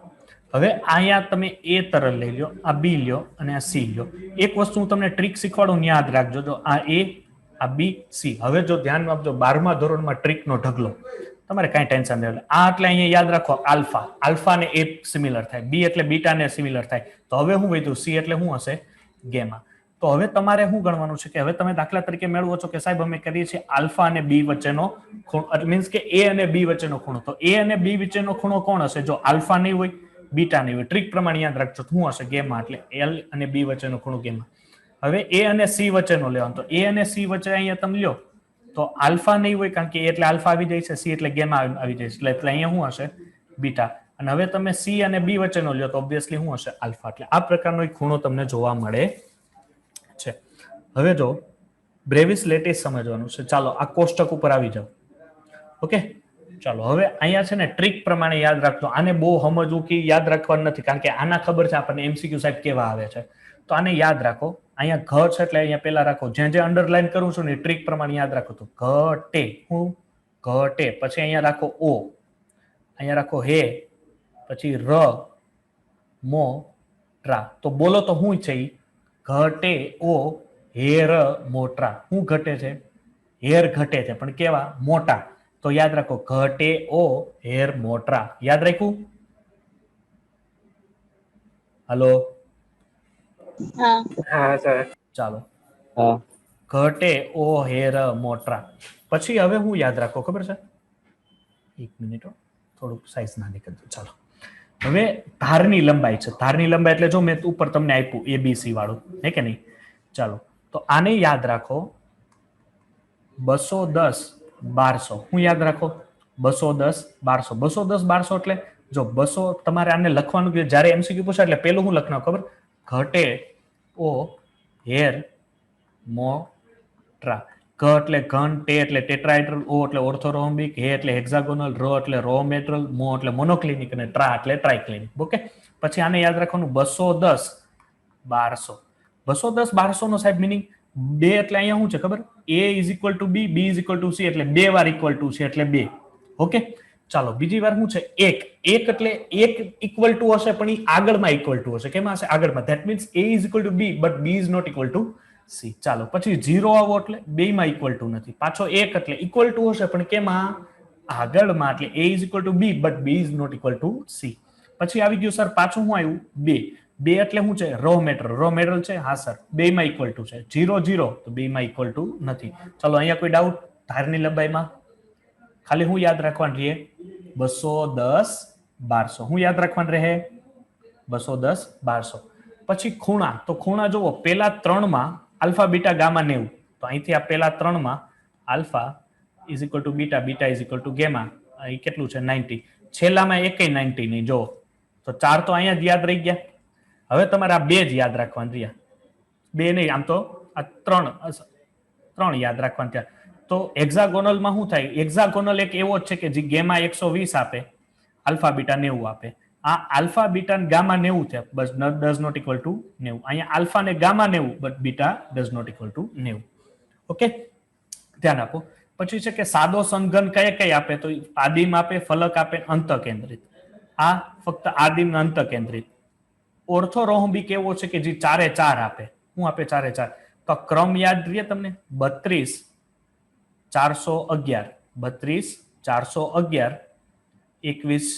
હવે અહીંયા તમે એ તરલ લઈ લો, આ બી લ્યો અને આ સી લ્યો. એક વસ્તુ હું તમને ટ્રીક શીખવાડું, યાદ રાખજો. જો આ એ, આ બી, સી. હવે જો ધ્યાન આપજો, 12મા ધોરણમાં ટ્રીકનો ઢગલો, તમારે કાંઈ ટેન્શન નહીં. આ એટલે અહીંયા યાદ રાખો આલ્ફા, આલ્ફા ને એ સિમિલર થાય, બી એટલે બીટા ને સિમિલર થાય. તો હવે હું વધ્યું સી એટલે શું હશે? ગેમા. તો હવે તમારે શું ગણવાનું છે કે હવે તમે દાખલા તરીકે મેળવો છો કે સાહેબ અમે કરીએ છીએ આલ્ફા અને બી વચ્ચેનો ખૂણો, મીન્સ કે એ અને બી વચ્ચેનો ખૂણો. તો એ અને બી વચ્ચેનો ખૂણો કોણ હશે? જો આલ્ફા નહીં હોય, બીટા નહીં હોય. ટ્રીક પ્રમાણે યાદ રાખજો શું હશે? ગેમા. એટલે એલ અને બી વચ્ચેનો ખૂણો ગેમા. હવે એ અને સી વચ્ચેનો લેવાનો. તો એ અને સી વચ્ચે અહીંયા તમે લ્યો તો આલ્ફા નહીં હોય, કારણ કે એટલે આલ્ફા આવી જાય છે, સી એટલે ગેમા આવી જાય છે, એટલે અહીંયા શું હશે? બીટા. અને હવે તમે સી અને બી વચ્ચેનો લ્યો તો ઓબ્વિયસલી શું હશે? આલ્ફા. એટલે આ પ્રકારનો એક ખૂણો તમને જોવા મળે છે. હવે જો બ્રેવિસ લેટિસ સમજવાનું છે. ચાલો આ કોષ્ટક ઉપર આવી જાઓ. ઓકે, ચાલો હવે અહીંયા છે ને ટ્રીક પ્રમાણે યાદ રાખજો. આને બહુ સમજવું કે યાદ રાખવાનું નથી, કારણ કે આના ખબર છે આપણને એમસીક્યુ સાહેબ કેવા આવે છે. તો આને યાદ રાખો. અહીંયા ઘ છે એટલે અહીંયા પેલા રાખો. જે અંડરલાઈન કરું છું ને ટ્રીક પ્રમાણે યાદ રાખો. તો ઘટે, હું ઘટે. પછી અહીંયા રાખો ઓ, અહીંયા રાખો હે, પછી ર મો ટ્રા. તો બોલો તો હું છે? ઘટે ઓ હેર મોટ્રા. શું ઘટે છે? હેર ઘટે છે, પણ કેવા? મોટા. તો યાદ રાખો ઘટે ઓ હેર મોટ્રા. યાદ રાખ્યું? હલો, હા સર. ચાલો હા. ઘટે ઓ હેર મોટ્રા. પછી હવે હું યાદ રાખો ખબર છે? એક મિનિટ, થોડુંક સાઈઝ નાની કરી દો. ચાલો હવે ધારની લંબાઈ છે. ધારની લંબાઈ એટલે જો મેં ઉપર તમને આપ્યું એબીસી વાળું, હે કે નહીં? ચાલો તો આને યાદ રાખો 210 1200. હું યાદ રાખો 210 1200. 210 1200 એટલે જો 200 તમારે આને લખવાનું કે જ્યારે એમસીક્યુ પૂછે એટલે પેલું હું લખવાનું ખબર? ઘટે ઓ હેર મોટ્રા. ઘ એટલે ઘન, ટે એટલે ટેટ્રાહેડ્રલ, ઓ એટલે ઓર્થોરોમ્બિક, હે એટલે હેક્સાગોનલ, રો એટલે રોમેટ્રલ, મો એટલે મોનોક્લિનિક અને ટ્રા એટલે ટ્રાઇક્લિનિક. ઓકે, પછી આને યાદ રાખવાનું 210 1200. 210 1200 નો સાહેબ મિનિંગ 2 એટલે અહીંયા શું છે ખબર? a is equal to B, B is equal to C, એટલે 2 વાર ઇક્વલ ટુ છે એટલે 2. ઓકે, ચાલો બીજી વાર શું છે? 1. 1 એટલે 1 ઇક્વલ ટુ હશે, પણ એ આગળમાં ઇક્વલ ટુ હશે. કેમાં હશે? આગળમાં. That means a is equal to B but B is not equal to C. ચાલો પછી 0 આવો એટલે 2 માં ઇક્વલ ટુ નથી. પાછો 1 એટલે ઇક્વલ ટુ હશે, પણ કેમાં? આગળમાં. એટલે a is equal to B but B is not equal to C. પછી આવી ગયું સર પાછું શું આવ્યું? 2. 2 એટલે શું છે? Row matter. રો મેટલ છે? હા સર. 2 માં ઇક્વલ ટુ છે. 0 0 તો 2 માં ઇક્વલ ટુ નથી. ચાલો અહીંયા કોઈ ડાઉટ? ધારની લંબાઈમાં ખાલી હું યાદ રાખવાનું રહે? 210 1200. હું યાદ રાખવાનું રહે? 210 1200. પછી ખૂણા. તો ખૂણા જુઓ, પેલા 3 માં આલ્ફા બીટા ગામા 90. તો અહીંથી આ પેલા 3 માં alpha is equal to beta, beta is equal to gamma. એ કેટલું છે? 90. છેલ્લામાં એકેય 90 નહીં. જો તો 4 તો અહીંયા જ યાદ રહી ગયા. હવે તમારે આ 2 જ યાદ રાખવાના રહ્યા. 2 નહીં, આમ તો આ 3 યાદ રાખવાના ત્યાં. તો હેક્સાગોનલમાં શું થાય? હેક્સાગોનલ એક એવો જ છે કે જે ગેમા 120 આપે, આલ્ફા બીટા 90 આપે. આ આલ્ફા બીટા ને ગામા 90 છે, બસ ડઝ નોટ ઇક્વલ ટુ 90. અહીંયા આલ્ફા ને gamma 90 but beta does not equal to 90. Okay, ધ્યાન આપો. પછી છે કે સાદો સંઘન કઈ આપે? તો આદિમ આપે, ફલક આપે, અંત કેન્દ્રિત. આ ફક્ત આદિમ અંત કેન્દ્રિત. ઓર્થોરોમ્બિક એવો છે કે જે 4 4 આપે. શું આપે? 4 4. તો ક્રમ યાદ રહે તમને? 32 411, 32 411 21,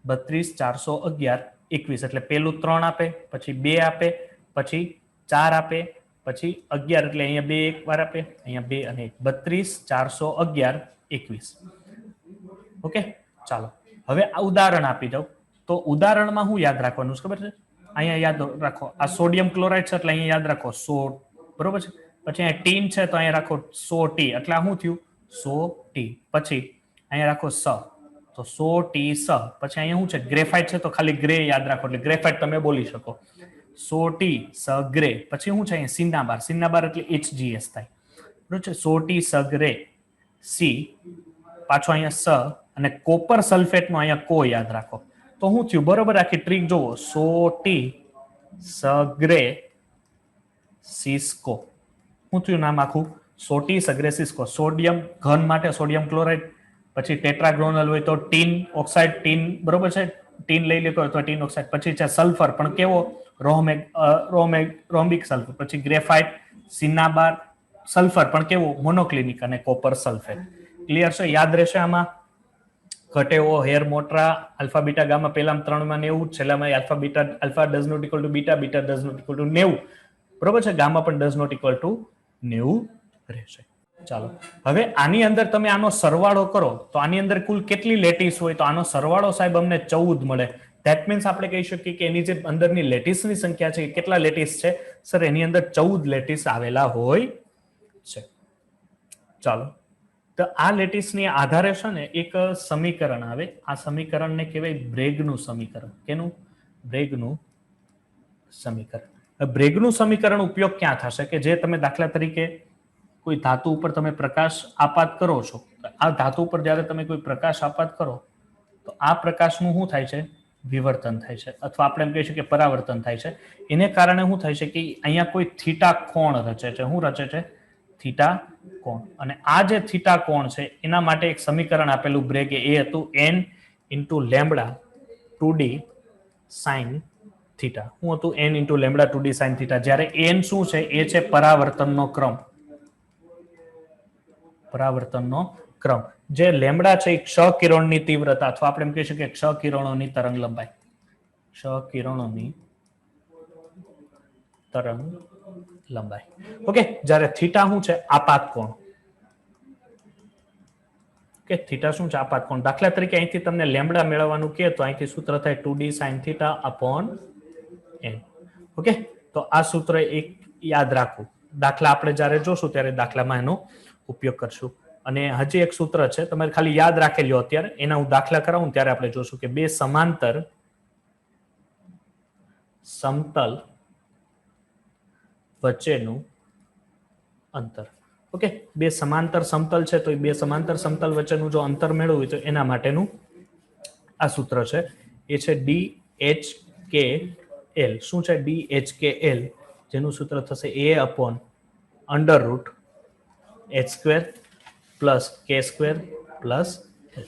32 411 21. એટલે પેલું 3 આપે, પછી 2 આપે, પછી 4 આપે, પછી 11 એટલે અહીંયા 2 એક વાર આપે, અહીંયા 2 અને 1. 32 411 21. ઓકે, ચાલો હવે આ ઉદાહરણ આપી દઉં. તો ઉદાહરણમાં હું યાદ રાખવાનું છે ખબર છે? અહીંયા યાદ રાખો આ સોડિયમ ક્લોરાઇડ છે એટલે અહીંયા યાદ રાખો 100. બરોબર છે? પછી અહીંયા ટીન છે તો અહીંયા રાખો 100 ટી. એટલે શું થયું? 100 ટી. પછી અહીંયા રાખો સ, તો 100 ટી સ. પછી અહીંયા શું છે? ગ્રેફાઇટ છે તો ખાલી ગ્રે યાદ રાખો, એટલે ગ્રેફાઇટ તમે બોલી શકો. સોટી સગ્રે, પછી શું છે અહીંયા સિન્નાબાર, સિન્નાબાર એટલે HGS થાય, બરોબર છે. સોટી સગ્રે સી, પાછો અહીંયા સ, અને કોપર સલ્ફેટ નો અહીંયા કો યાદ રાખો. તો શું થયું બરોબર, આખી ટ્રીક જોવો, સોટી સગ્રે સિસ્કો. શું થયું નામ આખું, સોટી સગ્રે સિસ્કો. સોડિયમ ઘન માટે સોડિયમ ક્લોરાઇડ, પછી ટેટ્રાગ્લોનલ હોય તો ટીન ઓક્સાઇડ, ટીન બરોબર છે, ટીન લઈ લેતો હોય તો ટીન ઓક્સાઇડ, પછી છે સલ્ફર પણ કેવો, રોમ્બિક સલ્ફર, પછી ગ્રેફાઇટ, સિન્નાબાર, સલ્ફર પણ કેવું મોનોક્લિનિક, અને કોપર સલ્ફેટ. ક્લિયર છે, યાદ રહેશે આમાં. ઘટેવો, હેર મોટ્રા, આલ્ફા બીટા ગામા પહેલામાં 3 માં 90, છેલ્લામાં alpha beta, alpha does not equal to beta, beta does not equal to 90, બરોબર છે. ગામા પણ ડઝ નોટ ઇક્વલ ટુ 90 રહેશે. ચાલો હવે આની અંદર તમે આનો સરવાળો કરો તો આની અંદર કુલ કેટલી લેટીસ હોય, તો આનો સરવાળો સાહેબ અમને 14 મળે. ધેટ મીન્સ આપણે કહી શકીએ કે એની જે અંદરની લેટીસની સંખ્યા છે, કેટલા લેટીસ છે સર, એની અંદર 14 લેટીસ આવેલા હોય છે. ચાલો, તો આ લેટીસની આધારે છે ને એક સમીકરણ આવે, આ સમીકરણને કહેવાય બ્રેગનું સમીકરણ. કેનું? બ્રેગનું સમીકરણ. બ્રેગનું સમીકરણ ઉપયોગ ક્યાં થશે કે જે તમે દાખલા તરીકે કોઈ ધાતુ ઉપર તમે પ્રકાશ આપાત કરો છો, આ ધાતુ ઉપર જ્યારે તમે કોઈ પ્રકાશ આપાત કરો તો આ પ્રકાશનું શું થાય છે, વિવર્તન થાય છે, અથવા આપણે એમ કહી શકીએ પરાવર્તન થાય છે. એને કારણે શું થાય છે કે અહીંયા કોઈ થીટા કોણ રચે છે. શું રચે છે? થીટા કોણ. અને આ જે થીટા કોણ છે એના માટે એક સમીકરણ આપેલું બ્રેગે, એ હતું n into lambda 2d sine theta. શું હતું? n into lambda 2d sine theta. જ્યારે n શું છે, એ છે પરાવર્તનનો ક્રમ, પરાવર્તનનો ક્રમ. જે લેમ્બડા છે એ ક્ષ કિરણની તીવ્રતા, અથવા આપણે એમ કહી શકીએ ક્ષ કિરણોની તરંગ લંબાઈ, ક્ષ કિરણોની તરંગ લંબાઈ. ઓકે, જ્યારે થીટા શું છે? આપાત કોણ. કે થીટા શું છે? આપાત કોણ. દાખલા તરીકે અહીંથી તમને લેમ્બડા મેળવવાનું કહે તો અહીંથી સૂત્ર થાય 2d sin theta upon n. Okay, તો આ સૂત્ર એક યાદ રાખવું. દાખલા આપણે જ્યારે જોશું ત્યારે દાખલામાં એનો ઉપયોગ કરશું. અને હજી એક સૂત્ર છે, તમારે ખાલી યાદ રાખી લ્યો અત્યારે, એના હું દાખલા કરાવું ત્યારે આપણે જોશું કે બે સમાંતર સમતલ વચ્ચેનું અંતર. ઓકે, બે સમાંતર સમતલ છે તો એ બે સમાંતર સમતલ વચ્ચેનું જો અંતર મેળવવું હોય તો એના માટેનું આ સૂત્ર છે, એ છે DHKL. શું છે DHKL? જેનું સૂત્ર થશે a upon under route h² plus k² plus l².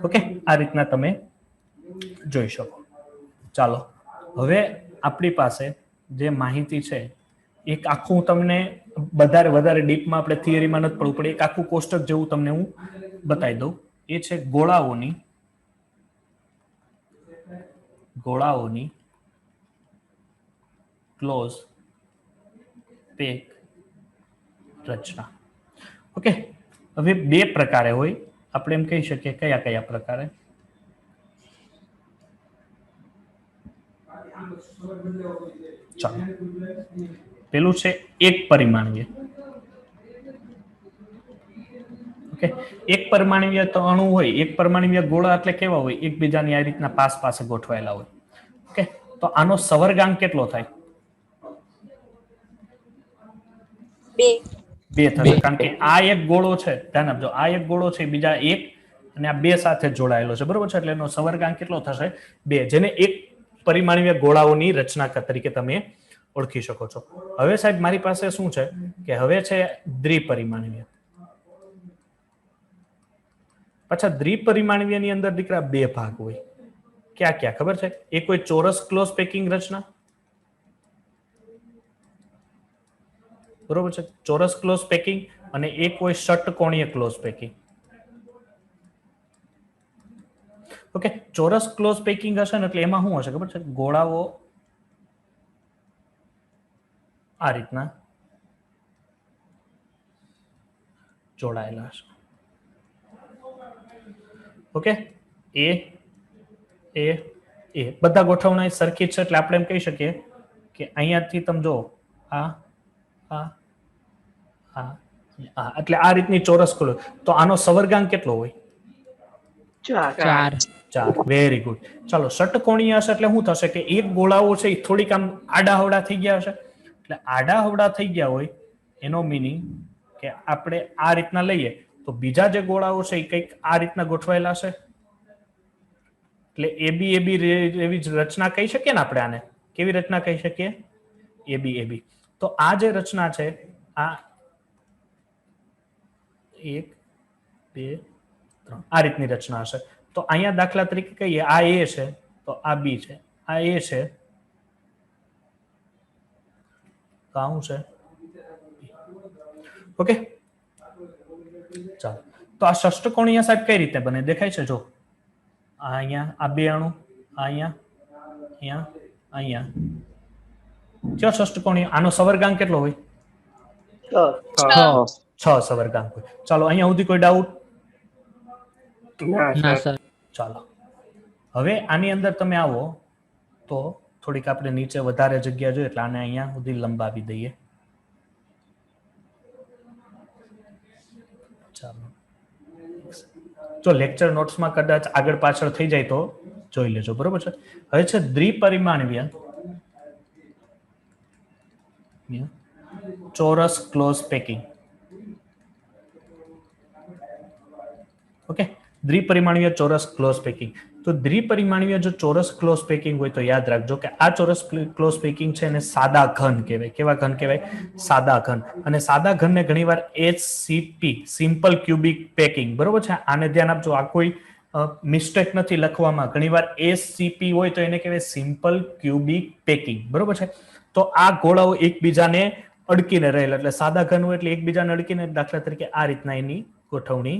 Okay, આ રીતના તમે જોઈ શકો. ચાલો, હવે આપણી પાસે જે માહિતી છે, એક આખું તમને વધારે ડીપમાં આપણે થિયરીમાં નથી પડવું પડે, એક આખું કોષ્ટક જેવું તમને હું બતાવી દઉં. એ છે ગોળાઓની ક્લોઝ પેક રચના. ઓકે, હવે બે પ્રકારે હોય, આપણે એમ કહી શકીએ કયા કયા પ્રકારે. ચાલો, પેલું છે એક પરિમાણીય. ઓકે, એક પરિમાણીય તો અણુ હોય, એક પરિમાણીય ગોળા એટલે કેવા હોય? એકબીજાની આ રીતના પાસે ગોઠવાયેલા હોય. ઓકે, તો આનો સવર્ગાંક કેટલો થાય? 2 થશે, કારણ કે આ એક ગોળો છે, ધ્યાન આપજો, આ એક ગોળો છે, બીજા એક, અને આ બે સાથે જોડાયેલો છે, બરોબર છે. એટલે એનો સવર્ગાંક કેટલો થશે? 2, જેને એક પરિમાણીય ગોળાઓની રચના તરીકે તમે ઓળખી શકો છો. હવે સાહેબ મારી પાસે શું છે કે હવે છે દ્વિપરિમાણીય. પાછા દ્વિપરિમાણીયની અંદર દીકરા બે ભાગ હોય. ક્યાં ખબર છે? એક કોઈ ચોરસ ક્લોઝ પેકિંગ રચના, બરોબર છે, ચોરસ ક્લોઝ પેકિંગ, અને એક હોય ષટકોણીય ક્લોઝ પેકિંગ. ઓકે, ચોરસ ક્લોઝ પેકિંગ હશે ને એટલે એમાં શું હશે ખબર છે? ગોળાઓ આ રીતના જોડાયેલા હશે. ઓકે, એ બધા ગોઠવણી સરખી છે, એટલે આપણે એમ કહી શકીએ કે અહીંયાથી તમે જો એટલે આ રીતની ચોરસ ક્લોઝ. તો આનો સવર્ગાંક કેટલો હોય? 4. 4. Very good. ચાલો, ષટકોણીય હશે એટલે શું થશે કે એક ગોળાઓ છે એ થોડીક આમ આડાહવડા થઈ ગયા હશે. એટલે આડાહવડા થઈ ગયા હોય એનો મીનિંગ કે આપણે આ રીતના લઈએ તો બીજા જે ગોળાઓ છે એ કંઈક આ રીતના ગોઠવાયેલા છે. એટલે એબી એબી એવી જ રચના કહી શકીએ ને આપણે આને. કેવી રચના કહી શકીએ? એબી એબી. તો આ જે રચના છે આ 1 2 3 આ રીતની રચના હશે. તો અહીંયા દાખલા તરીકે કહીએ આ એ છે તો આ બી છે, આ એ છે તો આ શું છે? ઓકે, ચાલો. તો આ ષષ્ટકોણીય સાહેબ કઈ રીતે બને દેખાય છે? જો આ અહીંયા આ બે અણુ, આ અહીંયા અહીંયા અહીંયા કયો ષષ્ટકોણીય? આનો સવર્ગાંક કેટલો હોય? 6 સવર્ગાંક હોય. ચાલો, અહીંયા સુધી કોઈ ડાઉટ? ના સર. ચાલો, હવે આની અંદર તમે આવો તો થોડીક આપણે નીચે વધારે જગ્યા જોઈએ એટલે આને અહીંયા સુધી લંબાવી દઈએ. ચાલો, જો લેક્ચર નોટ્સમાં કદાચ આગળ પાછળ થઈ જાય તો જોઈ લેજો, બરોબર છે. હવે છે દ્વિપરિમાણીય ચોરસ ક્લોઝ પેકિંગ. ઓકે, દ્વિપરિમાણીય ચોરસ ક્લોઝ પેકિંગ. તો દ્વિપરિમાણીય જો ચોરસ ક્લોઝ પેકિંગ હોય તો યાદ રાખજો કે આ ચોરસ ક્લોઝ પેકિંગ છે એને સાદા ઘન કહેવાય. કેવા ઘન કહેવાય? સાદા ઘન. અને સાદા ઘનને ઘણીવાર HCP સિમ્પલ ક્યુબિક પેકિંગ, બરોબર છે. આને ધ્યાન આપજો, આ કોઈ મિસ્ટેક નથી લખવામાં. ઘણીવાર SCP હોય તો એને કહેવાય સિમ્પલ ક્યુબિક પેકિંગ, બરોબર છે. તો આ ગોળાઓ એકબીજાને અડકીને રહેલા એટલે સાદા ઘન હોય એટલે એકબીજાને અડકીને, દાખલા તરીકે આ રીતના એની ગોઠવણી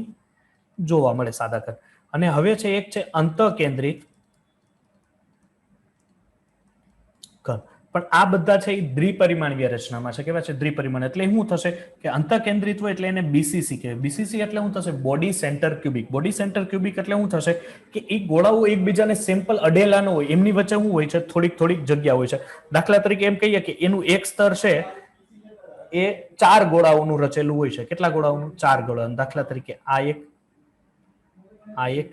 જોવા મળે સાદા ઘન. અને હવે છે એક છે અંતઃકેન્દ્રિત ઘન. પણ આ બધા છે એ દ્વિપરિમાણીય રચનામાં છે. કેવા છે? દ્વિપરિમાણ. એટલે શું થશે કે અંતઃકેન્દ્રિત હોય એટલે એને BCC કહેવાય. BCC એટલે શું થશે? Body centre cubic. Body centre cubic એટલે શું થશે કે એ ગોળાઓ એકબીજાને સિમ્પલ અડેલા ન હોય, એમની વચ્ચે શું હોય છે? થોડીક જગ્યા હોય છે. દાખલા તરીકે એમ કહીએ કે એનું એક સ્તર છે એ 4 ગોળાઓનું રચેલું હોય છે. કેટલા ગોળાઓનું? 4 ગોળા. દાખલા તરીકે આ એક, આ એક,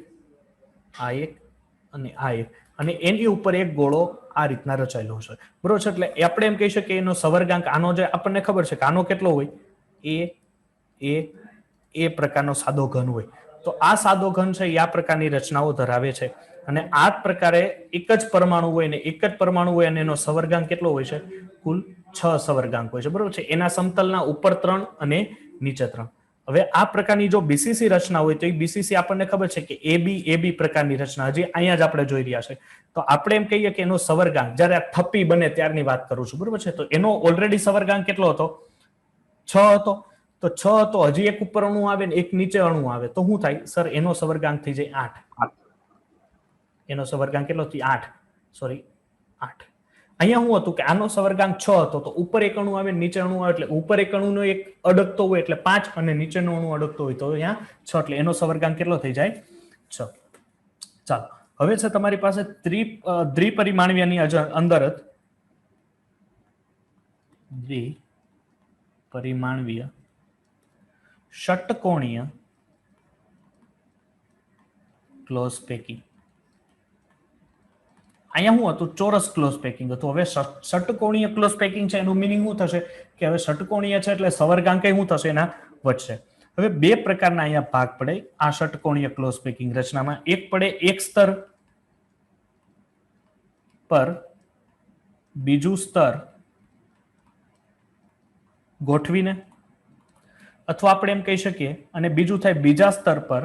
આ એક અને આ એક, અને એની ઉપર એક ગોળો આ રીતના રચાયેલો છે, બરોબર છે. એટલે આપણે એમ કહી શકીએ એનો સવર્ગાંક આનો જે આપણને ખબર છે કે આનો કેટલો હોય? એ પ્રકારનો સાદો ઘન હોય. તો આ સાદો ઘન છે એ આ પ્રકારની રચનાઓ ધરાવે છે. અને આ પ્રકારે એક જ પરમાણુ હોય ને એક જ પરમાણુ હોય અને એનો સવર્ગાંક કેટલો હોય છે? કુલ 6 સવર્ગાંક હોય છે, બરોબર છે. એના સમતલના ઉપર 3 અને નીચે 3. હવે આ પ્રકારની જો BCC રચના હોય તો એ BCC આપણને ખબર છે કે AB પ્રકારની રચના હજી અહીંયા જ આપણે જોઈ રહ્યા છે. તો આપણે એમ કહીએ કે એનો સવર્ગાંક, જ્યારે આ થપ્પી બને ત્યારની વાત કરું છું, બરોબર છે. તો એનો ઓલરેડી સવર્ગાંક કેટલો હતો? 6 હતો. તો 6 હતો, હજી એક ઉપર અણુ આવે ને એક નીચે અણુ આવે તો શું થાય સર? એનો સવર્ગાંક થઈ જાય 8. એનો સવર્ગાંક કેટલો થઈ? 8. સોરી 8. અહીંયા શું હતું કે આનો સવર્ગાંક 6 હતો તો ઉપર એક અણુ આવે નીચે અણુ આવે એટલે ઉપર એક અણુનો એક અડકતો હોય એટલે 5 અને નીચેનો અણુ અડકતો હોય તો અહીંયા 6 એટલે એનો સવર્ગાંક કેટલો થઈ જાય? 6. ચાલો, હવે છે તમારી પાસે દ્વિપરિમાણીયની અંદર જ દ્વિપરિમાણીય ષટકોણીય ક્લોઝ પેકિંગ. અહીંયા શું હતું? ચોરસ ક્લોઝ પેકિંગ હતું. હવે ષટકોણીય ક્લોઝ પેકિંગ છે એનું મિનિંગ શું થશે કે હવે ષટકોણીય છે એટલે સવર્ગાંક શું થશે? એના વધશે. હવે બે પ્રકારના અહીંયા ભાગ પડે આ ષટકોણીય ક્લોઝ પેકિંગ રચનામાં. એક પડે એક સ્તર પર બીજું સ્તર ગોઠવીને, અથવા આપણે એમ કહી શકીએ અને બીજું થાય બીજા સ્તર પર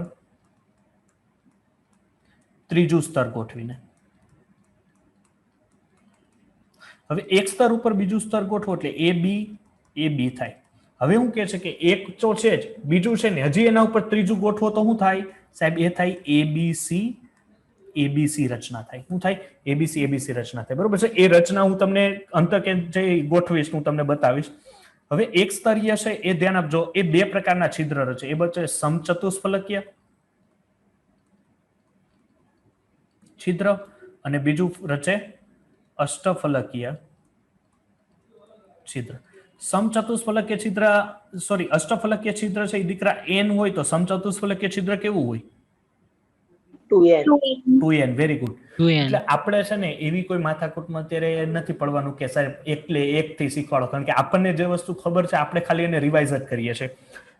ત્રીજું સ્તર ગોઠવીને. હવે એક સ્તર ઉપર બીજું સ્તર ગોઠવો એટલે AB થાય. હવે હું કહે છે કે એક તો છે જ, બીજું છે ને હજી એના ઉપર ત્રીજું ગોઠવો તો શું થાય સાહેબ? એ થાય ABC રચના થાય. શું થાય? ABC રચના થાય, બરોબર છે. એ રચના હું તમને અંતકે જે ગોઠવીશ હું તમને બતાવીશ. હવે એક સ્તરીય છે એ ધ્યાન આપજો, એ બે પ્રકારના છિદ્ર રચે. એ બચે સમચતુષ્ફલકીય છિદ્ર અને બીજું રચે અષ્ટફલકીય છિદ્ર. સમચતુષ્ફલકીય છિદ્ર અષ્ટફલકીય છિદ્ર છે એ દીકરા n હોય તો સમચતુષ્ફલકીય છિદ્ર કેવું હોય? 2n 2n. Very good. 2n. એટલે આપણે છે ને એવી કોઈ માથાકૂટમાં અત્યારે નથી પડવાનું કે સાહેબ એકલે એકથી શીખવાડો, કારણ કે આપણને જે વસ્તુ ખબર છે આપણે ખાલી એને રિવાઇઝ જ કરીએ છીએ.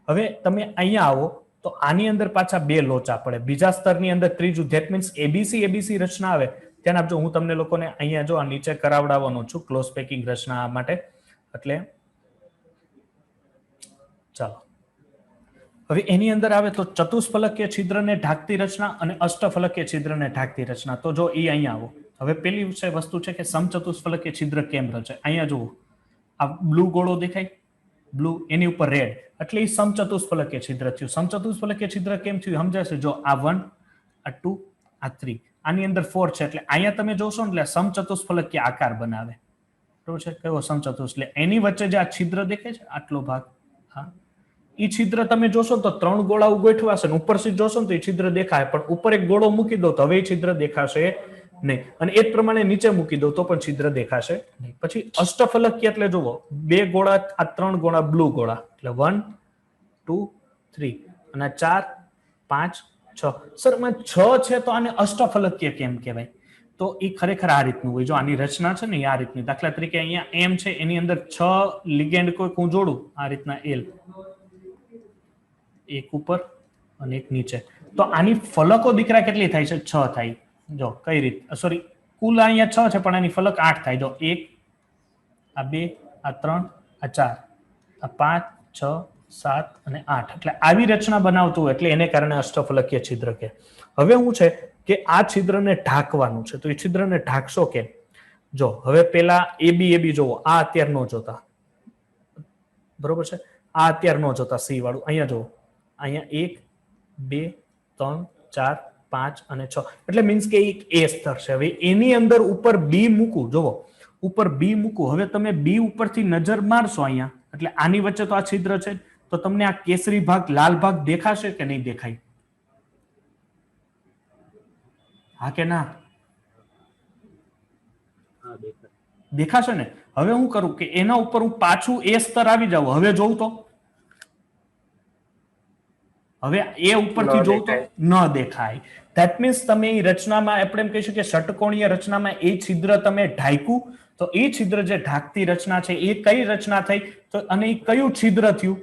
હવે તમે અહીંયા આવો તો આની અંદર પાછા બે લોચા પડે. બીજા સ્તરની અંદર ત્રીજું, ધેટ મીન્સ એબીસી રચના આવે. ધ્યાન આપજો, હું તમને લોકોને અહીંયા જો આ નીચે કરાવડાવવાનો છું ક્લોઝ પેકિંગ રચના માટે. એટલે ચાલો હવે એની અંદર આવે તો ચતુષ્ફલકીય છિદ્રને ઢાંકતી રચના અને અષ્ટફલકીય છિદ્રને ઢાંકતી રચના. તો જો એ અહીંયા આવો. હવે પેલી વસ્તુ છે કે સમચતુષ્ફલકીય છિદ્ર કેમ રચે. અહીંયા જુઓ, આ બ્લુ ગોળો દેખાય, બ્લુ, એની ઉપર રેડ, એટલે એ સમચતુષ્ફલકીય છિદ્ર થયું. સમચતુષ્ફલકીય છિદ્ર કેમ થયું સમજાશે. જો આ 1, આ 2, આ 3, આની અંદર 4 છે, એટલે અહીંયા તમે જોશો ને એટલે સમચતુષ્ફલકીય આકાર બનાવે. બરોબર છે? કયો સમચતુષ? એટલે એની વચ્ચે જે આ છિદ્ર દેખાય છે, આટલો ભાગ, હા, એ છિદ્ર તમે જોશો તો 3 ગોળા ગોઠવાશે ને ઉપરથી જોશો ને તો એ છિદ્ર દેખાય, પણ ઉપર એક ગોળો મૂકી દો તો હવે એ છિદ્ર દેખાશે નહીં, અને એ જ પ્રમાણે નીચે મૂકી દો તો પણ છિદ્ર દેખાશે નહીં. પછી અષ્ટફલકીય એટલે જુઓ, 2 ગોળા, આ 3 ગોળા બ્લુ ગોળા, એટલે 1, 2, 3, અને 4, 5, 6. સર માં 6 છે તો આને અષ્ટફલકીય કેમ કહેવાય? તો એ ખરેખર આ રીતનું હોય. જો આની રચના છે ને આ રીતની, દાખલા તરીકે અહીંયા એમ છે, એની અંદર 6 લિગેન્ડ કોઈ હું જોડું આ રીતના એલ, એક ઉપર અને એક નીચે, તો આની ફલકો દીકરા કેટલી થાય છે? 6 થાય. જો કઈ રીત, સોરી, કુલ અહીંયા 6 છે પણ આની ફલક 8 થાય. જો 1, આ 2, આ 3, આ 4, આ 5, 6, 7 અને 8. એટલે આવી રચના બનાવતું હોય એટલે એને કારણે અષ્ટફલકીય છિદ્ર કહે. હવે હું છે કે આ છિદ્રને ઢાંકવાનું છે, તો એ છિદ્રને ઢાંકશો કેમ? જો હવે પેલા એબી જોવો, આ અત્યારે ન જોતા, બરોબર છે? આ અત્યારે ન જોતા સી વાળું, અહીંયા જોવો, અહીંયા 1, 2, 3, 4, 5 અને 6, એટલે મીન્સ કે એક એ સ્તર છે. હવે એની અંદર ઉપર બી મૂકું, જોવો ઉપર બી મૂકું. હવે તમે બી ઉપરથી નજર મારશો અહીંયા, એટલે આની વચ્ચે તો આ છિદ્ર છે, તો તમને આ કેસરી ભાગ, લાલ ભાગ દેખાશે કે નહીં દેખાય? હા કે ના? દેખાશે ને. હવે હું કરું કે એના ઉપર હું પાછું એ સ્તર આવી જાઉં, હવે જોઉં તો હવે એ ઉપરથી જોઉં તો ન દેખાય. ધેટ મીન્સ તમે એ રચનામાં આપણે એમ કહીશું કે ષટકોણીય રચનામાં એ છિદ્ર તમે ઢાંક્યું, તો એ છિદ્ર જે ઢાંકતી રચના છે એ કઈ રચના થઈ, તો અને એ કયું છિદ્ર થયું?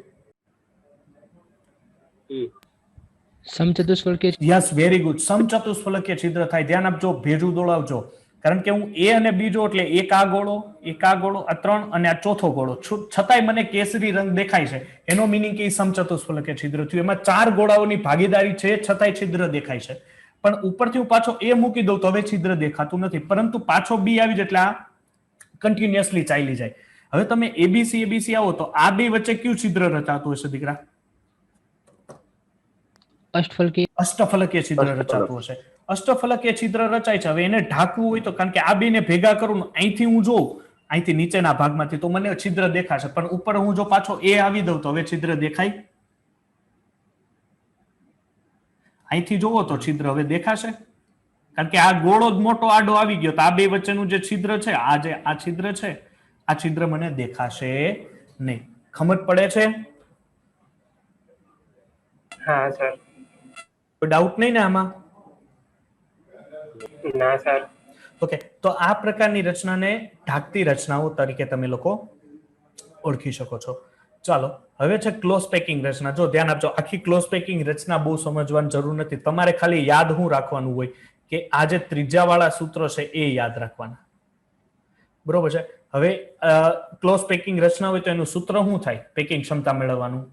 સમચતુષ્ફલકીય. યસ, વેરી ગુડ, સમચતુષ્ફલકીય છિદ્ર થાય. ધ્યાન આપજો, ભેજું દોડાવજો, કારણ કે હું એ અને બી જો એટલે એક આ ગોળો, આ 3 અને આ ચોથો ગોળો, છતાંય મને કેસરી રંગ દેખાય છે, એનો મિનિંગ કે સમચતુષ્ફલકીય છિદ્ર થયું. એમાં 4 ગોળાઓની ભાગીદારી છે છતાંય છિદ્ર દેખાય છે. પણ ઉપરથી હું પાછો એ મૂકી દઉં તો હવે છિદ્ર દેખાતું નથી, પરંતુ પાછો બી આવી જાય એટલે આ કન્ટિન્યુઅસલી ચાલી જાય. હવે તમે એબીસી આવો તો આ બે વચ્ચે કયું છિદ્ર રચાતું હશે દીકરા? અષ્ટફલકીય છિદ્ર રચાતું હશે. અષ્ટફલકીય છિદ્ર રચાય છે. હવે એને ઢાંકવું હોય તો, કારણ કે આ બેને ભેગા કરું, અહીંથી હું જોઉં, અહીંથી નીચેના ભાગમાંથી, તો મને છિદ્ર દેખાશે, પણ ઉપર હું જો પાછો એ આવી દઉં તો હવે છિદ્ર દેખાય? અહીંથી જોવો તો છિદ્ર હવે દેખાશે, કારણ કે આ ગોળો જ મોટો આડો આવી ગયો, તો આ બે વચ્ચેનું જે છિદ્ર છે, આ છિદ્ર છે, આ છિદ્ર મને દેખાશે નહીં. ખબર પડે છે? હા સર. કોઈ ડાઉટ નહીં ને આમાં? ના સર. ઓકે, તો આ પ્રકારની રચનાને ઢાંકતી રચનાઓ તરીકે તમે લોકો ઓળખી શકો છો. ચાલો, હવે છે ક્લોઝ પેકિંગ રચના. જો ધ્યાન આપજો, આખી ક્લોઝ પેકિંગ રચના બહુ સમજવાની જરૂર નથી. તમારે ખાલી યાદ શું રાખવાનું હોય કે આ જે ત્રિજ્યાવાળા સૂત્રો છે એ યાદ રાખવાના, બરોબર છે? હવે ક્લોઝ પેકિંગ રચના હોય તો એનું સૂત્ર શું થાય પેકિંગ ક્ષમતા મેળવવાનું?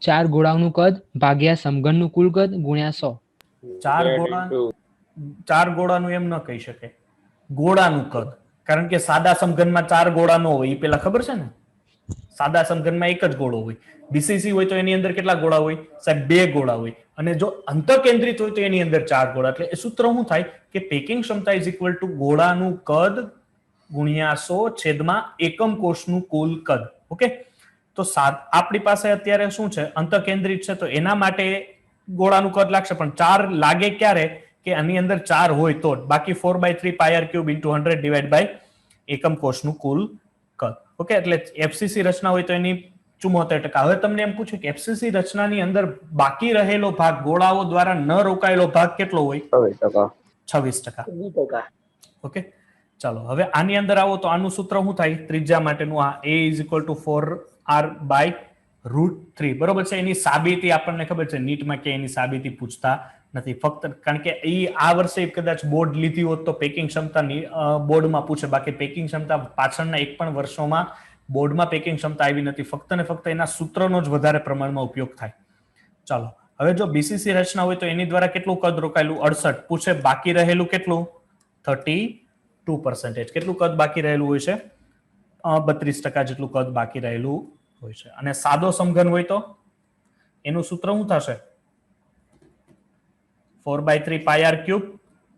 4 ગોળાનું કદ ભાગ્યા સમઘનનું કુલ કદ ગુણ્યા 100. 4 ગોળાનું એમ ન કહી શકે, ગોળાનું કદ, કારણ કે સાદા સમઘનમાં 4 ગોળા ન હોય, એ પેલા ખબર છે ને? સાદા સમઘનમાં એક જ ગોળો હોય. બીસીસી હોય તો એની અંદર કેટલા ગોળા હોય સાહેબ? 2 ગોળા હોય. અને જો અંતઃકેન્દ્રિત હોય તો એની અંદર 4 ગોળા. એટલે એ સૂત્ર શું થાય કે પેકિંગ ક્ષમતા ઇઝ ઇક્વલ ટુ ગોળાનું કદ ગુણ્યા 100 છેદમાં એકમ કોષનું કુલ કદ. ઓકે, તો આપણી પાસે અત્યારે શું છે? અંતઃકેન્દ્રિત છે, તો એના માટે ગોળાનું કદ લાગશે, પણ 4 લાગે ક્યારે? કે આની અંદર 4 હોય તો. બાકી 4/3 πr³ × 100 ડિવાઇડ બાય એકમ કોષનું કુલ કદ. ઓકે, એટલે એફસીસી રચના હોય તો એની 74%. હવે તમને એમ પૂછ્યું કે એફસીસી રચનાની અંદર બાકી રહેલો ભાગ ગોળાઓ દ્વારા ન રોકાયેલો ભાગ કેટલો હોય? 26%. 20%. ઓકે, ચાલો હવે આની અંદર આવો તો આનું સૂત્ર શું થાય? ત્રિજ્યા માટેનું આ a = 4r/√3. બરોબર છે. એની સાબિતી આપણને ખબર છે, નીટમાં કે એની સાબિતી પૂછતા નથી, ફક્ત કારણ કે આ વર્ષે કદાચ બોર્ડ લીધી હોત તો પેકિંગ ક્ષમતા બોર્ડમાં પૂછે, બાકી પેકિંગ ક્ષમતા પાછળના એક પણ વર્ષોમાં બોર્ડમાં પેકિંગ ક્ષમતા આવી નથી, ફક્ત ને ફક્ત એના સૂત્રનો જ વધારે પ્રમાણમાં ઉપયોગ થાય. ચાલો હવે જો બીસીસી રચના હોય તો એની દ્વારા કેટલું કદ રોકાયેલું? 68. પૂછે બાકી રહેલું કેટલું? 32%. કેટલું કદ બાકી રહેલું હોય છે? 32% જેટલું કદ બાકી રહેલું હોય છે. અને સાદો સમઘન હોય તો એનું સૂત્ર શું થશે? 4/3πr³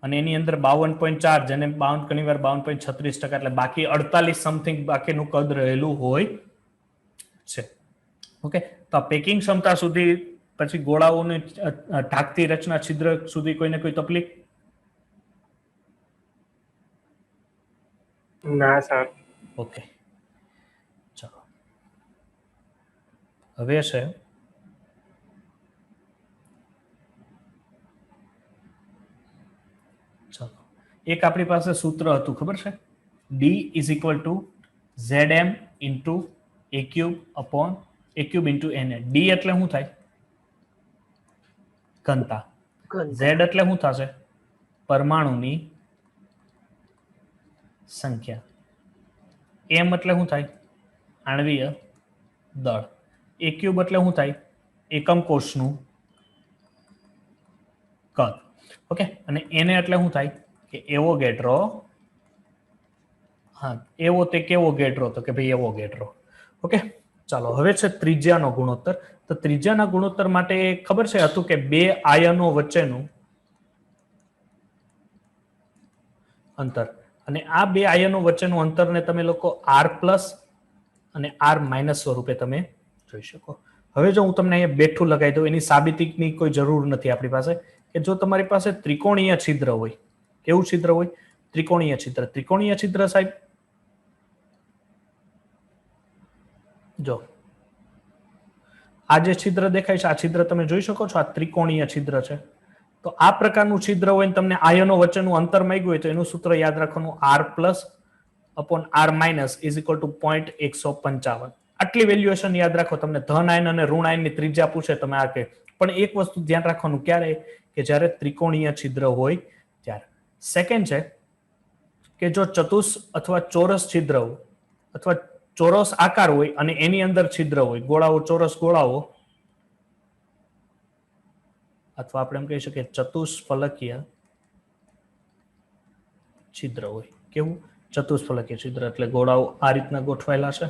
અને એની અંદર 52.4, જેને 52 ઘણી વાર 52.36%, એટલે બાકી 48 સમથિંગ બાકીનું કદ રહેલું હોય છે. ઓકે, તો આ પેકિંગ ક્ષમતા સુધી પછી ગોળાઓની ઢાંકતી રચના છિદ્ર સુધી કોઈને કોઈ તકલીફ? ના સર. ઓકે, ચાલો હવે છે ચાલો એક આપણી પાસે સૂત્ર હતું, ખબર છે? D = Zm × a³ × Na. D એટલે શું થાય? ઘનતા. Z એટલે શું થશે? પરમાણુની સંખ્યા. M એટલે શું થાય? આણ્વીય દળ. a³ એટલે શું થાય? એકમ કોષનું કદ. ઓકે, અને Na એટલે શું થાય? કે એવોગેડ્રો. હા, એવો તે કેવો ગેડ્રો? તો કે ભાઈ એવોગેડ્રો. ઓકે, ચાલો હવે છે ત્રિજ્યાનો ગુણોત્તર. તો ત્રિજ્યાના ગુણોત્તર માટે ખબર છે હતું કે બે આયનો વચ્ચેનું અંતર, અને આ બે આયનો વચ્ચેનું અંતરને તમે લોકો r+ અને r- સ્વરૂપે તમે જોઈ શકો. હવે જો હું તમને અહીંયા બેઠું લગાવી દઉં, એની સાબિતીની કોઈ જરૂર નથી આપણી પાસે, કે જો તમારી પાસે ત્રિકોણીય છિદ્ર હોય, કેવું છિદ્ર હોય? ત્રિકોણીય છિદ્ર. ત્રિકોણીય છિદ્ર સાહેબ જો આ જે છિદ્ર દેખાય છે, આ છિદ્ર તમે જોઈ શકો છો, આ ત્રિકોણીય છિદ્ર છે. તો આ પ્રકારનું છિદ્ર હોય ને તમને આયનો વચ્ચેનું અંતર માંગ્યું હોય તો એનું સૂત્ર યાદ રાખવાનું, r+ / r- = 0.155. આટલી વેલ્યુએશન યાદ રાખો. તમને ધન આયન અને ઋણ આયનની ત્રિજ્યા પૂછે, તમે આ કે. પણ એક વસ્તુ ધ્યાન રાખવાનું, ક્યારે? કે જ્યારે ત્રિકોણીય છિદ્ર હોય ત્યારે. સેકન્ડ છે કે જો ચતુષ અથવા ચોરસ છિદ્ર હોય અથવા ચોરસ આકાર હોય અને એની અંદર છિદ્ર હોય, ગોળાઓ, ચોરસ ગોળાઓ, અથવા આપણે એમ કહી શકીએ ચતુષ્ફલકીય છિદ્ર હોય. કેવું? ચતુષ્ફલકીય છિદ્ર એટલે ગોળાઓ આ રીતના ગોઠવાયેલા છે.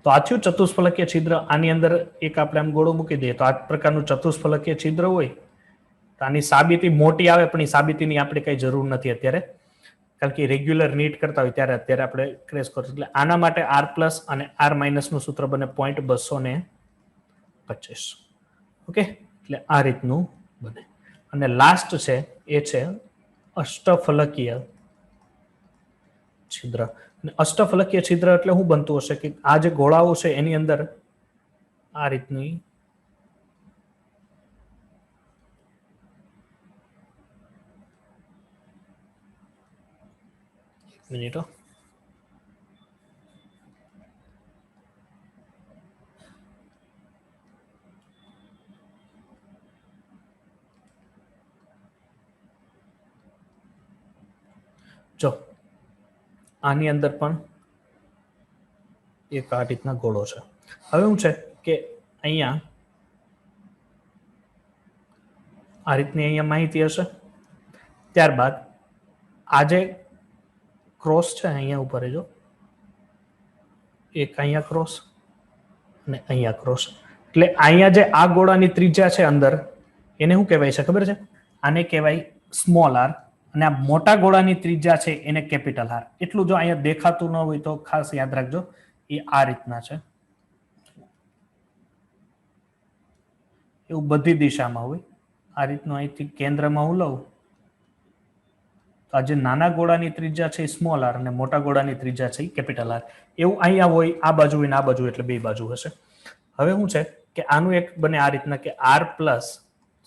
તો આ થયું ચતુષ્ફલકીય છિદ્ર. આની અંદર એક આપણે આમ ગોળો મૂકી દઈએ તો આ પ્રકારનું ચતુષ્ફલકીય છિદ્ર હોય. તો આની સાબિતી મોટી આવે, પણ એ સાબિતીની આપણે કઈ જરૂર નથી અત્યારે, કારણ કે રેગ્યુલર નીટ કરતા હોય ત્યારે અત્યારે આપણે ક્રેશ કરશું. એટલે આના માટે r+ અને r- નું સૂત્ર બને 0.225. ઓકે, એટલે આ રીતનું બને. અને લાસ્ટ છે એ છે અષ્ટફલકીય છિદ્ર. અષ્ટફલકીય છિદ્ર એટલે શું બનતું હશે? કે આ જે ગોળાઓ છે એની અંદર આ રીતની મિનિટ જો આની અંદર પણ એક આ રીતના ગોળો છે. હવે શું છે કે અહીંયા આ રીતની અહીંયા માહિતી હશે. ત્યારબાદ આ જે ક્રોસ છે અહીંયા ઉપર, જો એક અહીંયા ક્રોસ અને અહીંયા ક્રોસ, એટલે અહીંયા જે આ ગોળાની ત્રિજ્યા છે અંદર, એને શું કહેવાય છે ખબર છે? આને કહેવાય સ્મોલ r, અને આ મોટા ગોળાની ત્રિજ્યા છે એને કેપિટલ R. એટલું જો અહીંયા દેખાતું ન હોય તો ખાસ યાદ રાખજો, એ આ રીતના છે. એવું બધી દિશામાં હોય. આ રીતનું અહીંથી કેન્દ્રમાં હું લઉં તો આ જે નાના ગોળાની ત્રિજ્યા છે એ સ્મોલ આર અને મોટા ગોળાની ત્રિજ્યા છે એ કેપિટલ આર. એવું અહીંયા હોય, આ બાજુ હોય ને આ બાજુ, એટલે બે બાજુ હશે. હવે શું છે કે આનું એક બને આ રીતના કે R plus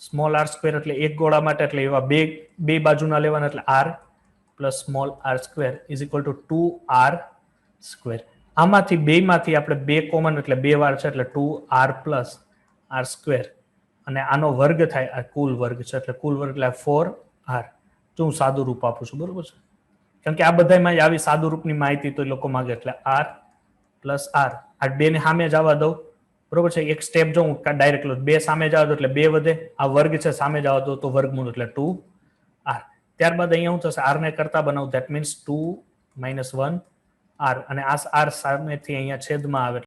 small R square, એટલે એક ગોળા માટે, એટલે એવા બે બાજુના લેવાના, એટલે R plus small R square is equal to 2r square. આમાંથી બેમાંથી આપણે બે કોમન, એટલે બે વાર છે, એટલે 2r પ્લસ આર સ્ક્વેર, અને આનો વર્ગ થાય, આ કુલ વર્ગ છે, એટલે કુલ વર્ગ એટલે 4r. જો હું સાદું રૂપ આપું છું, બરોબર છે, કારણ કે આ બધામાં આવી સાદું રૂપની માહિતી તો એ લોકો માંગે, એટલે r પ્લસ r. આ બે ને સામે જવા દઉં, બરોબર છે. એક સ્ટેપ જો હું ડાયરેક્ટ લો, બે સામે જવા દો એટલે બે વધે, આ વર્ગ છે સામે જવા દો તો વર્ગમૂળ, એટલે 2r. ત્યારબાદ અહીંયા શું થશે, r ને કરતા બનાવું, ધેટ મીન્સ 2 - 1r, અને આ r સામેથી અહીંયા છેદમાં આવે